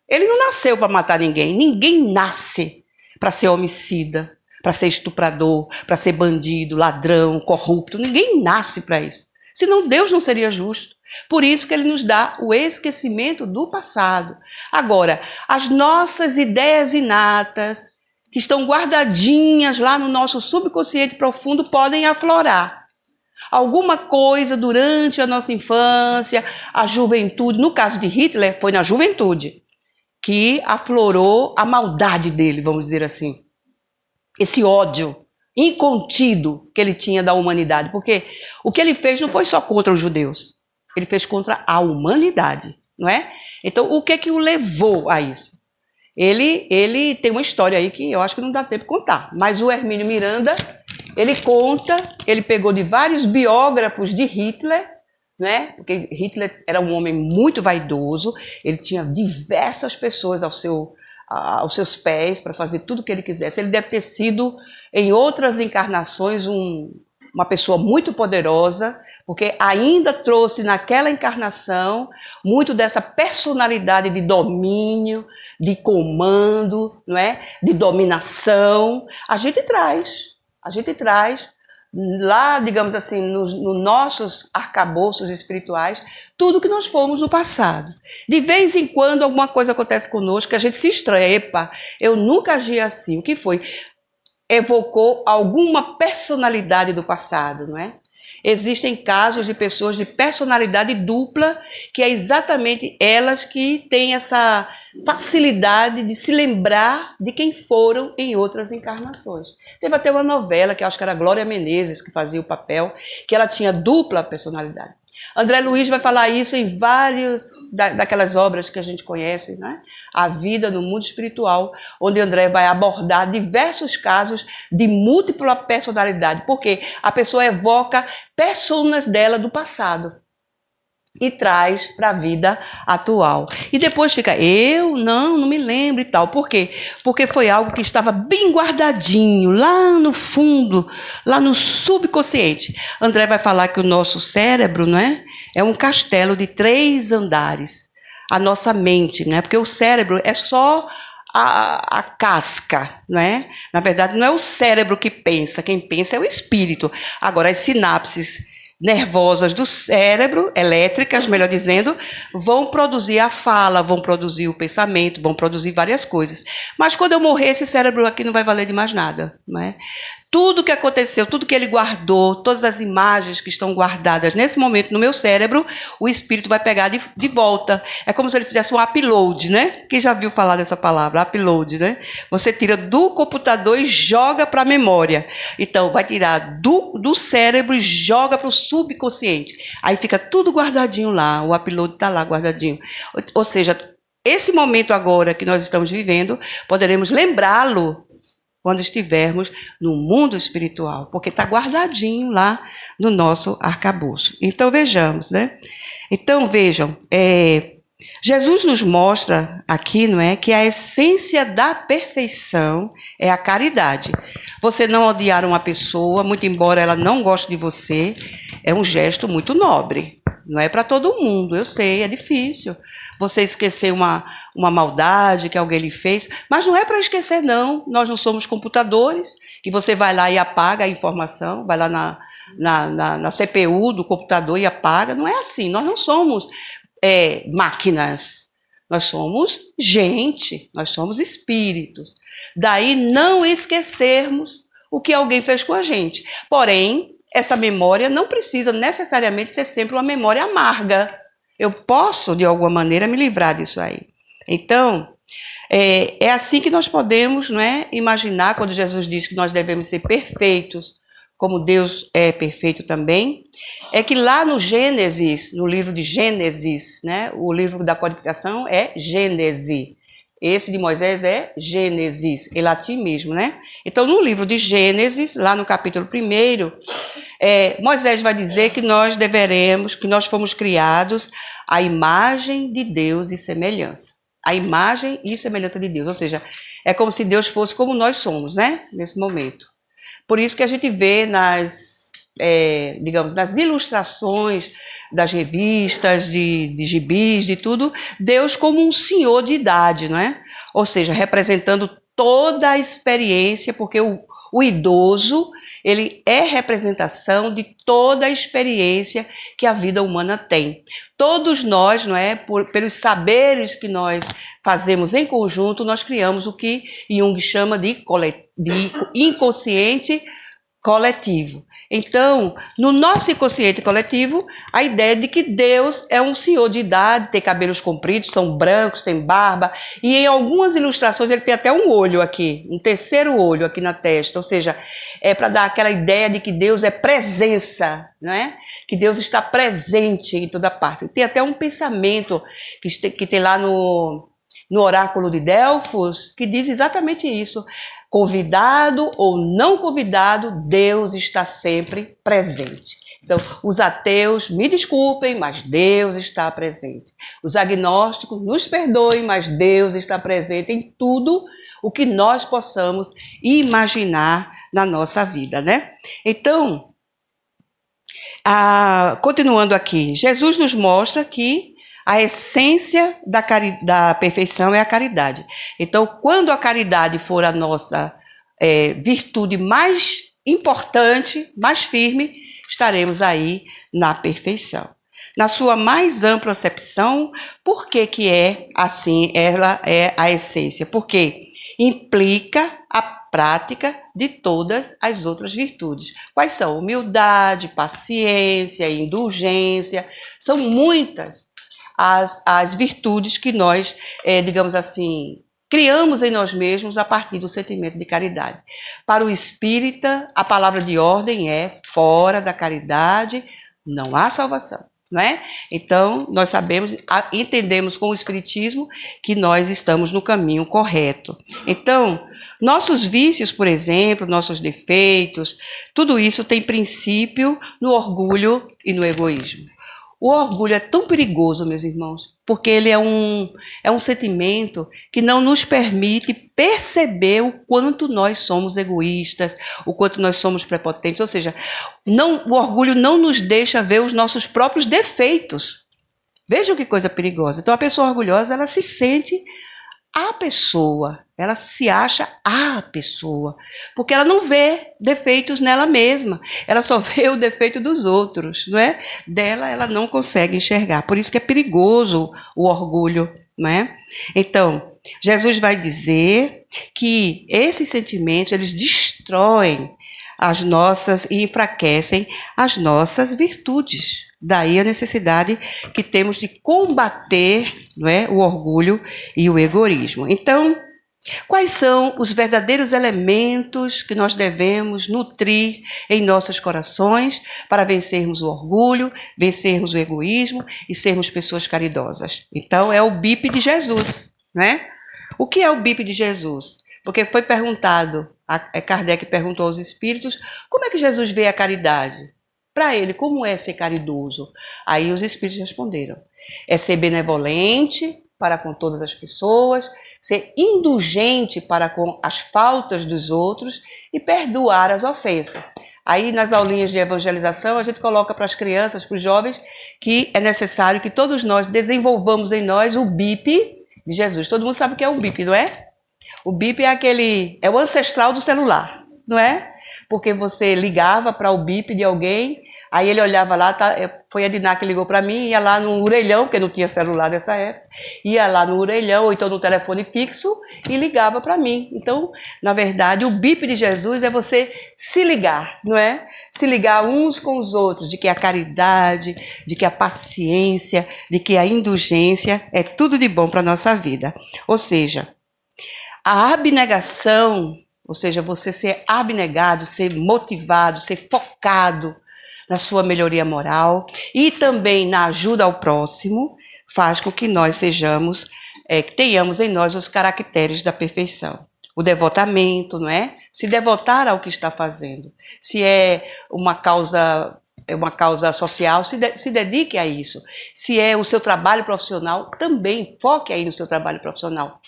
Ele não nasceu para matar ninguém. Ninguém nasce para ser homicida, para ser estuprador, para ser bandido, ladrão, corrupto. Ninguém nasce para isso. Senão Deus não seria justo. Por isso que ele nos dá o esquecimento do passado. Agora, as nossas ideias inatas, que estão guardadinhas lá no nosso subconsciente profundo, podem aflorar. Alguma coisa durante a nossa infância, a juventude, no caso de Hitler, foi na juventude, que aflorou a maldade dele, vamos dizer assim. Esse ódio incontido que ele tinha da humanidade. Porque o que ele fez não foi só contra os judeus, ele fez contra a humanidade, não é? Então, o que o levou a isso? Ele tem uma história aí que eu acho que não dá tempo de contar, mas o Hermínio Miranda, ele conta, ele pegou de vários biógrafos de Hitler, né? Porque Hitler era um homem muito vaidoso, ele tinha diversas pessoas aos seus pés para fazer tudo o que ele quisesse. Ele deve ter sido, em outras encarnações, uma pessoa muito poderosa, porque ainda trouxe naquela encarnação muito dessa personalidade de domínio, de comando, não é? De dominação. A gente traz lá, digamos assim, nos nossos arcabouços espirituais, tudo que nós fomos no passado. De vez em quando alguma coisa acontece conosco que a gente se estranha. Epa, eu nunca agi assim. O que foi? Evocou alguma personalidade do passado, não é? Existem casos de pessoas de personalidade dupla, que é exatamente elas que têm essa facilidade de se lembrar de quem foram em outras encarnações. Teve até uma novela, que eu acho que era Glória Menezes, que fazia o papel, que ela tinha dupla personalidade. André Luiz vai falar isso em várias daquelas obras que a gente conhece, né? A Vida no Mundo Espiritual, onde André vai abordar diversos casos de múltipla personalidade, porque a pessoa evoca personas dela do passado e traz para a vida atual. E depois fica, eu não me lembro e tal. Por quê? Porque foi algo que estava bem guardadinho, lá no fundo, lá no subconsciente. André vai falar que o nosso cérebro, né, é um castelo de 3 andares. A nossa mente, né? Porque o cérebro é só a casca, né? Na verdade, não é o cérebro que pensa, quem pensa é o espírito. Agora, as sinapses nervosas do cérebro, elétricas, melhor dizendo, vão produzir a fala, vão produzir o pensamento, vão produzir várias coisas. Mas quando eu morrer, esse cérebro aqui não vai valer de mais nada, né? Tudo que aconteceu, tudo que ele guardou, todas as imagens que estão guardadas nesse momento no meu cérebro, o espírito vai pegar de volta. É como se ele fizesse um upload, né? Quem já viu falar dessa palavra, upload, né? Você tira do computador e joga para a memória. Então, vai tirar do cérebro e joga para o subconsciente. Aí fica tudo guardadinho lá, o upload está lá guardadinho. Ou seja, esse momento agora que nós estamos vivendo, poderemos lembrá-lo quando estivermos no mundo espiritual, porque está guardadinho lá no nosso arcabouço. Então, vejamos, né? Então, vejam, Jesus nos mostra aqui, não é, que a essência da perfeição é a caridade. Você não odiar uma pessoa, muito embora ela não goste de você, é um gesto muito nobre. Não é para todo mundo, eu sei, é difícil. Você esquecer uma maldade que alguém lhe fez, mas não é para esquecer, não. Nós não somos computadores, que você vai lá e apaga a informação, vai lá na CPU do computador e apaga. Não é assim, nós não somos máquinas. Nós somos gente, nós somos espíritos. Daí não esquecermos o que alguém fez com a gente. Porém, essa memória não precisa necessariamente ser sempre uma memória amarga. Eu posso, de alguma maneira, me livrar disso aí. Então, é assim que nós podemos, não é, imaginar, quando Jesus diz que nós devemos ser perfeitos, como Deus é perfeito também, é que lá no Gênesis, no livro de Gênesis, né, o livro da codificação é Gênese. Esse de Moisés é Gênesis, em latim mesmo, né? Então, no livro de Gênesis, lá no capítulo 1, Moisés vai dizer que nós que nós fomos criados à imagem de Deus e semelhança. A imagem e semelhança de Deus, ou seja, é como se Deus fosse como nós somos, né? Nesse momento. Por isso que a gente vê digamos, nas ilustrações das revistas, de gibis, de tudo, Deus como um senhor de idade, não é? Ou seja, representando toda a experiência, porque o idoso, ele é representação de toda a experiência que a vida humana tem. Todos nós, não é, pelos saberes que nós fazemos em conjunto, nós criamos o que Jung chama de inconsciente coletivo. Então, no nosso inconsciente coletivo, a ideia de que Deus é um senhor de idade, tem cabelos compridos, são brancos, tem barba, e em algumas ilustrações ele tem até um olho aqui, um terceiro olho aqui na testa, ou seja, é para dar aquela ideia de que Deus é presença, não é? Que Deus está presente em toda parte. Tem até um pensamento que tem lá no oráculo de Delfos, que diz exatamente isso. Convidado ou não convidado, Deus está sempre presente. Então, os ateus, me desculpem, mas Deus está presente. Os agnósticos, nos perdoem, mas Deus está presente em tudo o que nós possamos imaginar na nossa vida, né? Então, continuando aqui, Jesus nos mostra que a essência da perfeição é a caridade. Então, quando a caridade for a nossa virtude mais importante, mais firme, estaremos aí na perfeição. Na sua mais ampla acepção, por que é assim? Ela é a essência. Porque implica a prática de todas as outras virtudes. Quais são? Humildade, paciência, indulgência. São muitas as virtudes que nós, digamos assim, criamos em nós mesmos a partir do sentimento de caridade. Para o espírita, a palavra de ordem é: fora da caridade não há salvação. Não é? Então, nós sabemos, entendemos com o Espiritismo que nós estamos no caminho correto. Então, nossos vícios, por exemplo, nossos defeitos, tudo isso tem princípio no orgulho e no egoísmo. O orgulho é tão perigoso, meus irmãos, porque ele é um sentimento que não nos permite perceber o quanto nós somos egoístas, o quanto nós somos prepotentes. Ou seja, o orgulho não nos deixa ver os nossos próprios defeitos. Vejam que coisa perigosa. Então, a pessoa orgulhosa, ela se sente a pessoa, ela se acha a pessoa, porque ela não vê defeitos nela mesma, ela só vê o defeito dos outros, não é? Dela ela não consegue enxergar, por isso que é perigoso o orgulho, não é? Então, Jesus vai dizer que esses sentimentos, eles destroem as nossas e enfraquecem as nossas virtudes. Daí a necessidade que temos de combater, não é, o orgulho e o egoísmo. Então, quais são os verdadeiros elementos que nós devemos nutrir em nossos corações para vencermos o orgulho, vencermos o egoísmo e sermos pessoas caridosas? Então, é o BIP de Jesus, né? O que é o BIP de Jesus? Porque foi perguntado, Kardec perguntou aos espíritos, como é que Jesus vê a caridade? Para ele, como é ser caridoso? Aí os espíritos responderam: é ser benevolente para com todas as pessoas, ser indulgente para com as faltas dos outros e perdoar as ofensas. Aí nas aulinhas de evangelização a gente coloca para as crianças, para os jovens, que é necessário que todos nós desenvolvamos em nós o BIP de Jesus. Todo mundo sabe o que é o BIP, não é? O BIP é o ancestral do celular, não é? Porque você ligava para o BIP de alguém, aí ele olhava lá, foi a Diná que ligou para mim, ia lá no orelhão, porque não tinha celular nessa época, ia lá no orelhão, ou então no telefone fixo, e ligava para mim. Então, na verdade, o BIP de Jesus é você se ligar, não é? Se ligar uns com os outros, de que a caridade, de que a paciência, de que a indulgência é tudo de bom para a nossa vida. Ou seja, a abnegação, ou seja, você ser abnegado, ser motivado, ser focado na sua melhoria moral e também na ajuda ao próximo, faz com que nós tenhamos em nós os caracteres da perfeição. O devotamento, não é? Se devotar ao que está fazendo. Se é uma causa social, se dedique a isso. Se é o seu trabalho profissional, também foque aí no seu trabalho profissional.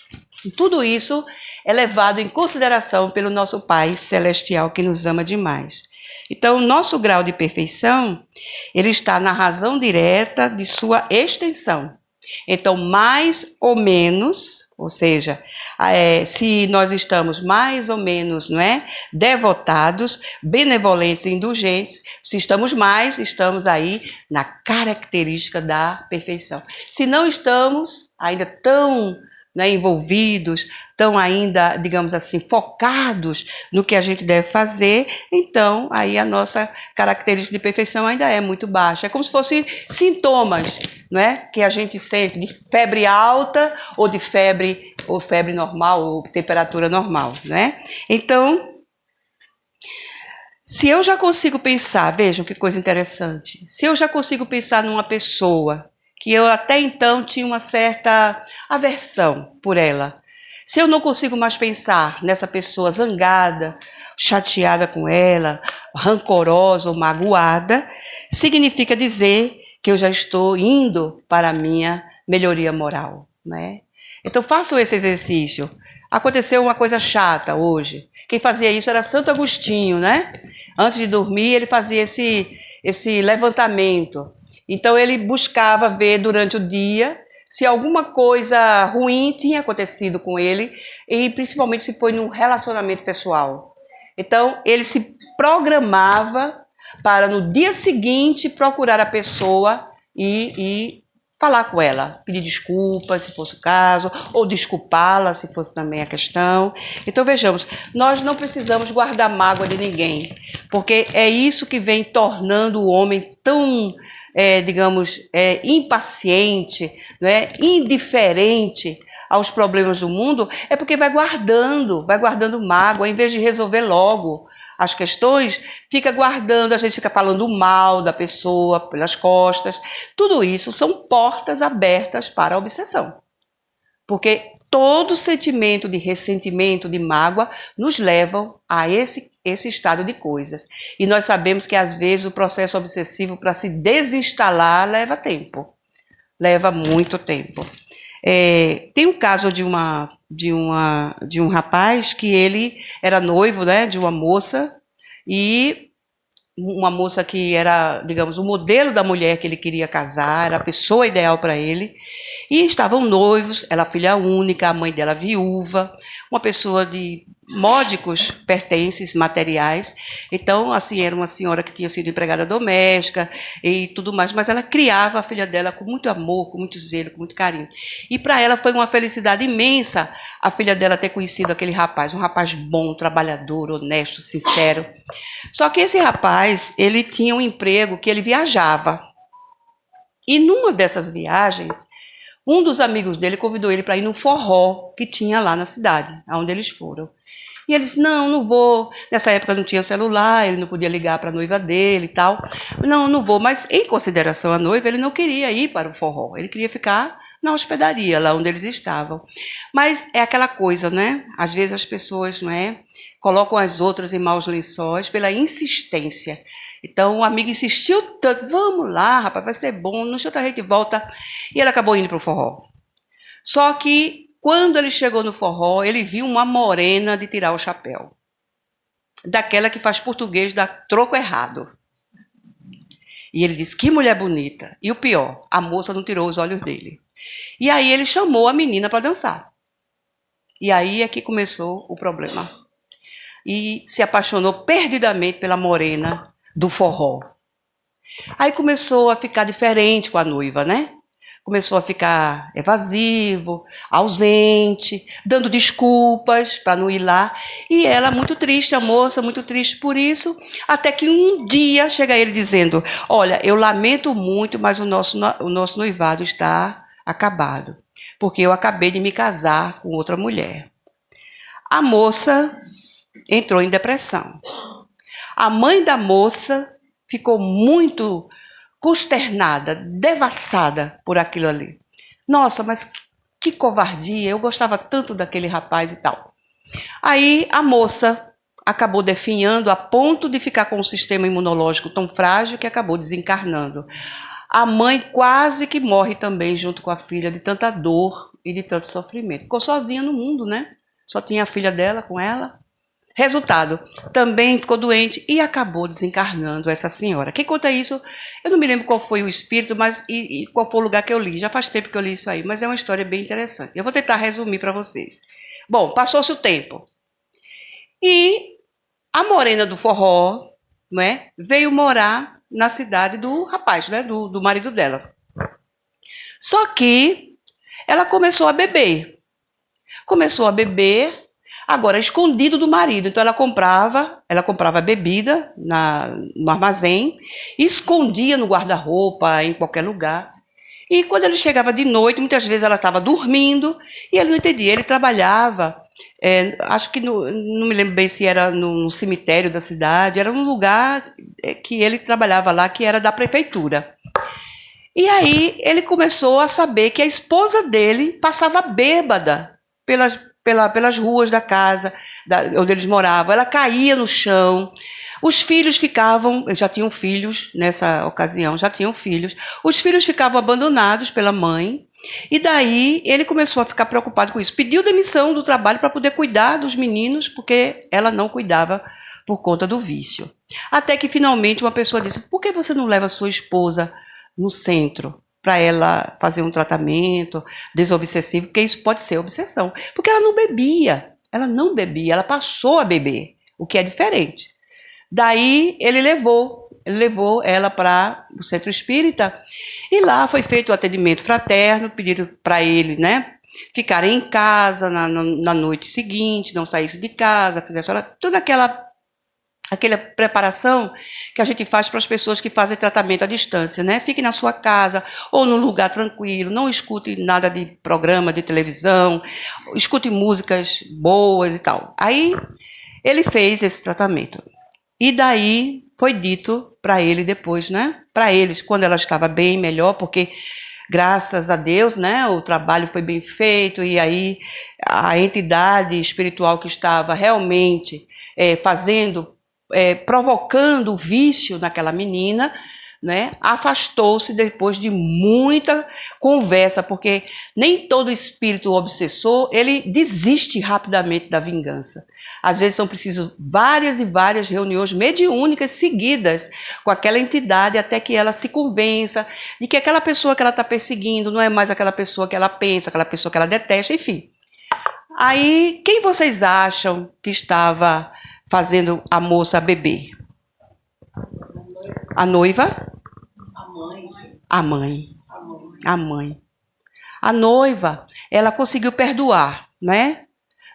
E tudo isso é levado em consideração pelo nosso Pai Celestial, que nos ama demais. Então, o nosso grau de perfeição, ele está na razão direta de sua extensão. Então, mais ou menos, ou seja, se nós estamos mais ou menos, não é, devotados, benevolentes e indulgentes, se estamos aí na característica da perfeição. Se não estamos ainda tão envolvidos, tão ainda, digamos assim, focados no que a gente deve fazer, então aí a nossa característica de perfeição ainda é muito baixa. É como se fossem sintomas, não é? Que a gente sente de febre alta ou de febre normal, ou temperatura normal, não é? Então, se eu já consigo pensar, vejam que coisa interessante, se eu já consigo pensar numa pessoa que eu até então tinha uma certa aversão por ela. Se eu não consigo mais pensar nessa pessoa zangada, chateada com ela, rancorosa ou magoada, significa dizer que eu já estou indo para a minha melhoria moral, né? Então façam esse exercício. Aconteceu uma coisa chata hoje. Quem fazia isso era Santo Agostinho, né? Antes de dormir, ele fazia esse levantamento. Então ele buscava ver durante o dia se alguma coisa ruim tinha acontecido com ele, e principalmente se foi num relacionamento pessoal. Então ele se programava para no dia seguinte procurar a pessoa e falar com ela, pedir desculpas, se fosse o caso, ou desculpá-la, se fosse também a questão. Então, vejamos, nós não precisamos guardar mágoa de ninguém, porque é isso que vem tornando o homem tão, digamos, impaciente, né, indiferente aos problemas do mundo, é porque vai guardando mágoa, em vez de resolver logo as questões, fica guardando, a gente fica falando mal da pessoa pelas costas. Tudo isso são portas abertas para a obsessão. Porque todo sentimento de ressentimento, de mágoa, nos levam a esse estado de coisas. E nós sabemos que, às vezes, o processo obsessivo para se desinstalar leva tempo. Leva muito tempo. Tem um caso de um rapaz que ele era noivo, né, de uma moça, e uma moça que era, digamos, o modelo da mulher que ele queria casar, era a pessoa ideal para ele, e estavam noivos, ela filha única, a mãe dela viúva, uma pessoa de módicos pertences materiais. Então, assim, era uma senhora que tinha sido empregada doméstica e tudo mais, mas ela criava a filha dela com muito amor, com muito zelo, com muito carinho. E para ela foi uma felicidade imensa a filha dela ter conhecido aquele rapaz, um rapaz bom, trabalhador, honesto, sincero. Só que esse rapaz, ele tinha um emprego que ele viajava. E numa dessas viagens, um dos amigos dele convidou ele para ir num forró que tinha lá na cidade, onde eles foram. E ele disse, não vou. Nessa época não tinha celular, ele não podia ligar para a noiva dele e tal. Não vou. Mas, em consideração à noiva, ele não queria ir para o forró. Ele queria ficar na hospedaria, lá onde eles estavam. Mas é aquela coisa, né? Às vezes as pessoas, não é, colocam as outras em maus lençóis pela insistência. Então, o amigo insistiu tanto, vamos lá, rapaz, vai ser bom, no instante a gente volta. E ele acabou indo para o forró. Só que, quando ele chegou no forró, ele viu uma morena de tirar o chapéu. Daquela que faz português dar troco errado. E ele disse, que mulher bonita. E o pior, a moça não tirou os olhos dele. E aí ele chamou a menina para dançar. E aí é que começou o problema. E se apaixonou perdidamente pela morena do forró. Aí começou a ficar diferente com a noiva, né? Começou a ficar evasivo, ausente, dando desculpas para não ir lá. E ela muito triste, a moça muito triste por isso, até que um dia chega ele dizendo, olha, eu lamento muito, mas o nosso noivado está acabado, porque eu acabei de me casar com outra mulher. A moça entrou em depressão. A mãe da moça ficou muito consternada, devassada por aquilo ali. Nossa, mas que covardia, eu gostava tanto daquele rapaz e tal. Aí a moça acabou definhando a ponto de ficar com um sistema imunológico tão frágil que acabou desencarnando. A mãe quase que morre também junto com a filha de tanta dor e de tanto sofrimento. Ficou sozinha no mundo, né? Só tinha a filha dela com ela. Resultado, também ficou doente e acabou desencarnando essa senhora. Quem conta isso, eu não me lembro qual foi o espírito, mas e qual foi o lugar que eu li. Já faz tempo que eu li isso aí, mas é uma história bem interessante. Eu vou tentar resumir para vocês. Bom, passou-se o tempo. E a morena do forró, né, veio morar na cidade do rapaz, né, do marido dela. Só que ela começou a beber. Agora, escondido do marido. Então, ela comprava bebida no armazém, escondia no guarda-roupa, em qualquer lugar. E quando ele chegava de noite, muitas vezes ela estava dormindo, e ele não entendia. Ele trabalhava, acho que, não me lembro bem se era no cemitério da cidade, era um lugar que ele trabalhava lá, que era da prefeitura. E aí, ele começou a saber que a esposa dele passava bêbada pelas ruas da casa onde eles moravam. Ela caía no chão. Os filhos já tinham filhos nessa ocasião, Os filhos ficavam abandonados pela mãe. E daí ele começou a ficar preocupado com isso. Pediu demissão do trabalho para poder cuidar dos meninos, porque ela não cuidava por conta do vício. Até que finalmente uma pessoa disse, por que você não leva sua esposa no centro para ela fazer um tratamento desobsessivo, porque isso pode ser obsessão. Porque ela não bebia, ela passou a beber, o que é diferente. Daí ele levou ele levou ela para o centro espírita e lá foi feito o atendimento fraterno, pedido para ele, né, ficarem em casa na noite seguinte, não saísse de casa, fizesse toda aquela preparação que a gente faz para as pessoas que fazem tratamento à distância, né? Fique na sua casa ou num lugar tranquilo, não escute nada de programa de televisão, escute músicas boas e tal. Aí ele fez esse tratamento. E daí foi dito para ele depois, né? Para eles, quando ela estava bem, melhor, porque graças a Deus, né, o trabalho foi bem feito e aí a entidade espiritual que estava realmente provocando o vício naquela menina, né, afastou-se depois de muita conversa, porque nem todo espírito obsessor ele desiste rapidamente da vingança. Às vezes são precisas várias e várias reuniões mediúnicas seguidas com aquela entidade até que ela se convença de que aquela pessoa que ela está perseguindo não é mais aquela pessoa que ela pensa, aquela pessoa que ela detesta, enfim. Aí, quem vocês acham que estava fazendo a moça beber? A noiva? A mãe. A mãe. A noiva, ela conseguiu perdoar, né?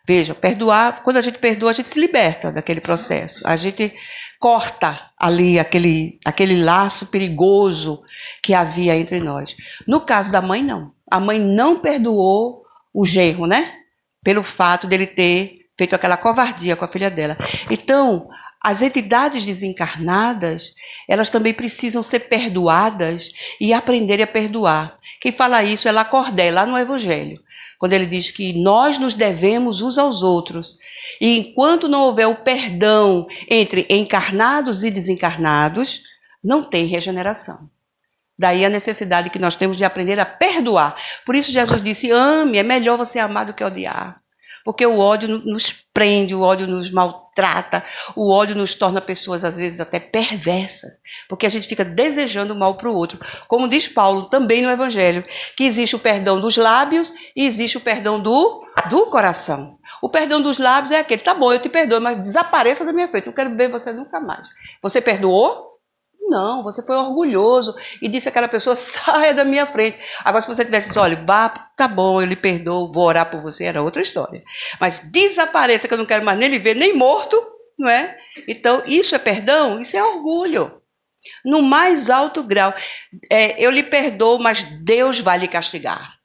Veja, perdoar, quando a gente perdoa, a gente se liberta daquele processo. A gente corta ali aquele laço perigoso que havia entre nós. No caso da mãe, não. A mãe não perdoou o genro, né? Pelo fato dele ter feito aquela covardia com a filha dela. Então, as entidades desencarnadas, elas também precisam ser perdoadas e aprenderem a perdoar. Quem fala isso é Lacordaire, lá no Evangelho, quando ele diz que nós nos devemos uns aos outros. E enquanto não houver o perdão entre encarnados e desencarnados, não tem regeneração. Daí a necessidade que nós temos de aprender a perdoar. Por isso Jesus disse, ame, é melhor você amar do que odiar. Porque o ódio nos prende, o ódio nos maltrata, o ódio nos torna pessoas, às vezes, até perversas. Porque a gente fica desejando mal para o outro. Como diz Paulo, também no Evangelho, que existe o perdão dos lábios e existe o perdão do coração. O perdão dos lábios é aquele, tá bom, eu te perdoo, mas desapareça da minha frente, não quero ver você nunca mais. Você perdoou? Não, você foi orgulhoso e disse àquela pessoa, saia da minha frente. Agora, se você tivesse dito, olha, tá bom, eu lhe perdoo, vou orar por você, era outra história. Mas desapareça, que eu não quero mais nem lhe ver, nem morto, não é? Então, isso é perdão? Isso é orgulho. No mais alto grau. Eu lhe perdoo, mas Deus vai lhe castigar.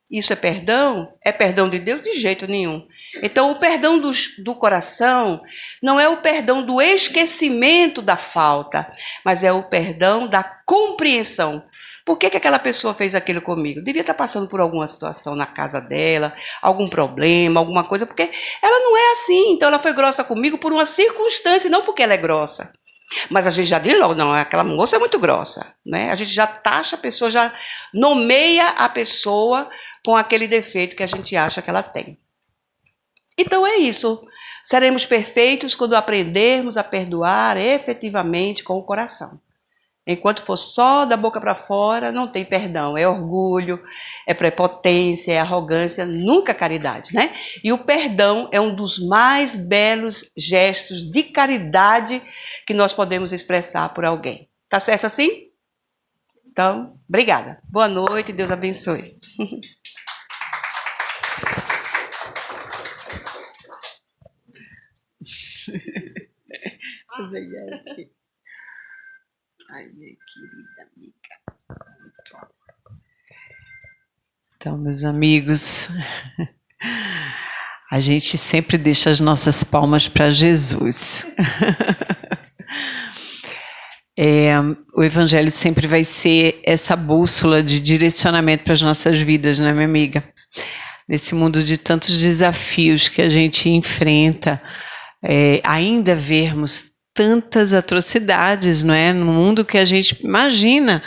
Isso é perdão? É perdão de Deus? De jeito nenhum. Então, o perdão do coração não é o perdão do esquecimento da falta, mas é o perdão da compreensão. Por que aquela pessoa fez aquilo comigo? Devia estar passando por alguma situação na casa dela, algum problema, alguma coisa, porque ela não é assim. Então, ela foi grossa comigo por uma circunstância, não porque ela é grossa. Mas a gente já diz logo, não, aquela moça é muito grossa, né? A gente já taxa a pessoa, já nomeia a pessoa com aquele defeito que a gente acha que ela tem. Então é isso. Seremos perfeitos quando aprendermos a perdoar efetivamente com o coração. Enquanto for só da boca para fora, não tem perdão. É orgulho, é prepotência, é arrogância, nunca caridade, né? E o perdão é um dos mais belos gestos de caridade que nós podemos expressar por alguém. Tá certo assim? Então, obrigada. Boa noite, Deus abençoe. Deixa eu ver aqui. Ai, minha querida amiga. Então, meus amigos, a gente sempre deixa as nossas palmas para Jesus. O Evangelho sempre vai ser essa bússola de direcionamento para as nossas vidas, não é, minha amiga? Nesse mundo de tantos desafios que a gente enfrenta, ainda vermos tantas atrocidades, não é? No mundo que a gente imagina,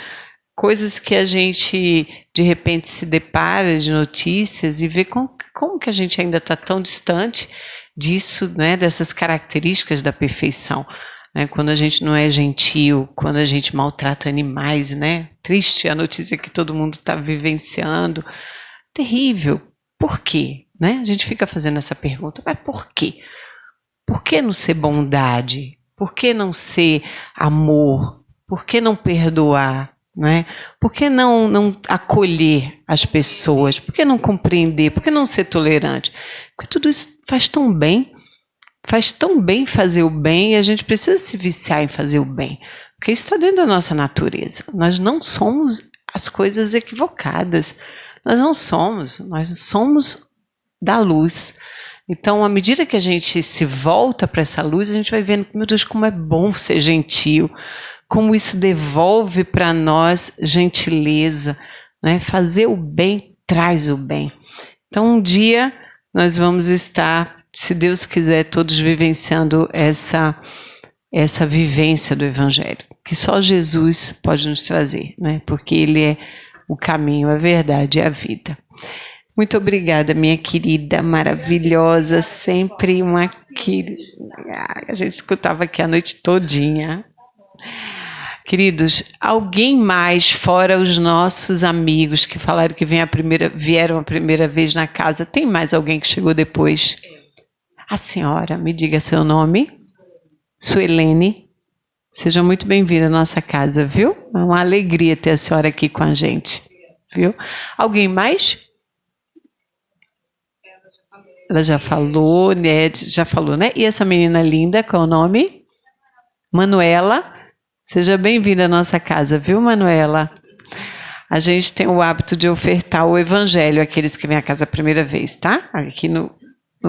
coisas que a gente de repente se depara de notícias e vê como que a gente ainda está tão distante disso, né? Dessas características da perfeição, né? Quando a gente não é gentil, quando a gente maltrata animais, né? Triste a notícia que todo mundo está vivenciando, terrível. Por quê? Né? A gente fica fazendo essa pergunta, mas por quê? Por que não ser bondade? Por que não ser amor? Por que não perdoar? Né? Por que não acolher as pessoas? Por que não compreender? Por que não ser tolerante? Porque tudo isso faz tão bem. Faz tão bem fazer o bem e a gente precisa se viciar em fazer o bem. Porque isso está dentro da nossa natureza. Nós não somos as coisas equivocadas. Nós somos da luz. Então, à medida que a gente se volta para essa luz, a gente vai vendo, meu Deus, como é bom ser gentil, como isso devolve para nós gentileza, né? Fazer o bem traz o bem. Então, um dia nós vamos estar, se Deus quiser, todos vivenciando essa vivência do Evangelho, que só Jesus pode nos trazer, né? Porque Ele é o caminho, a verdade e a vida. Muito obrigada, minha querida, maravilhosa, sempre uma querida. A gente escutava aqui a noite todinha. Queridos, alguém mais, fora os nossos amigos que falaram que vieram a primeira vez na casa, tem mais alguém que chegou depois? A senhora, me diga seu nome. Suelene. Seja muito bem-vinda à nossa casa, viu? É uma alegria ter a senhora aqui com a gente, viu? Alguém mais? Ela já falou, né? Já falou, né? E essa menina linda, qual é o nome? Manuela. Seja bem-vinda à nossa casa, viu, Manuela? A gente tem o hábito de ofertar o evangelho àqueles que vêm à casa a primeira vez, tá? Aqui no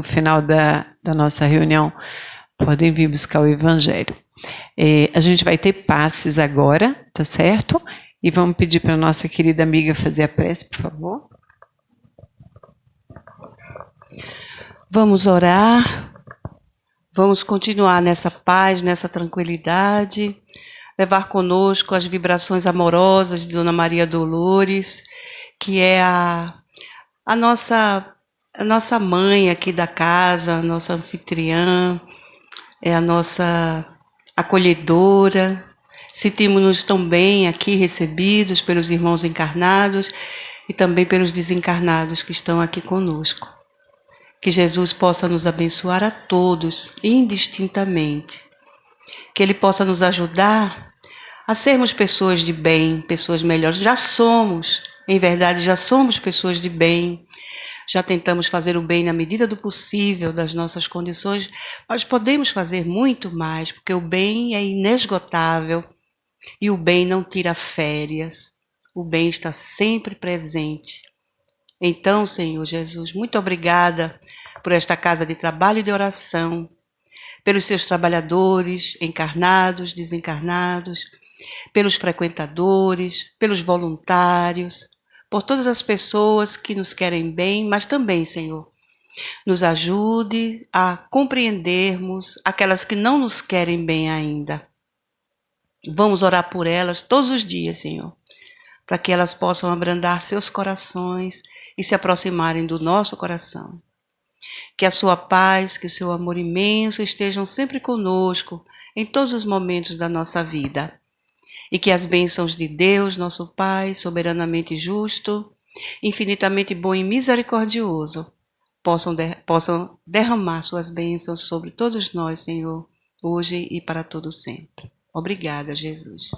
final da nossa reunião, podem vir buscar o evangelho. A gente vai ter passes agora, tá certo? E vamos pedir para a nossa querida amiga fazer a prece, por favor. Vamos orar, vamos continuar nessa paz, nessa tranquilidade, levar conosco as vibrações amorosas de Dona Maria Dolores, que é a nossa mãe aqui da casa, a nossa anfitriã, é a nossa acolhedora. Sentimos-nos tão bem aqui recebidos pelos irmãos encarnados e também pelos desencarnados que estão aqui conosco. Que Jesus possa nos abençoar a todos, indistintamente. Que Ele possa nos ajudar a sermos pessoas de bem, pessoas melhores. Já somos, em verdade, já somos pessoas de bem. Já tentamos fazer o bem na medida do possível, das nossas condições, mas podemos fazer muito mais, porque o bem é inesgotável e o bem não tira férias. O bem está sempre presente. Então, Senhor Jesus, muito obrigada por esta casa de trabalho e de oração, pelos seus trabalhadores, encarnados, desencarnados, pelos frequentadores, pelos voluntários, por todas as pessoas que nos querem bem, mas também, Senhor, nos ajude a compreendermos aquelas que não nos querem bem ainda. Vamos orar por elas todos os dias, Senhor, para que elas possam abrandar seus corações e se aproximarem do nosso coração. Que a sua paz, que o seu amor imenso estejam sempre conosco em todos os momentos da nossa vida. E que as bênçãos de Deus, nosso Pai, soberanamente justo, infinitamente bom e misericordioso, possam derramar suas bênçãos sobre todos nós, Senhor, hoje e para todo sempre. Obrigada, Jesus.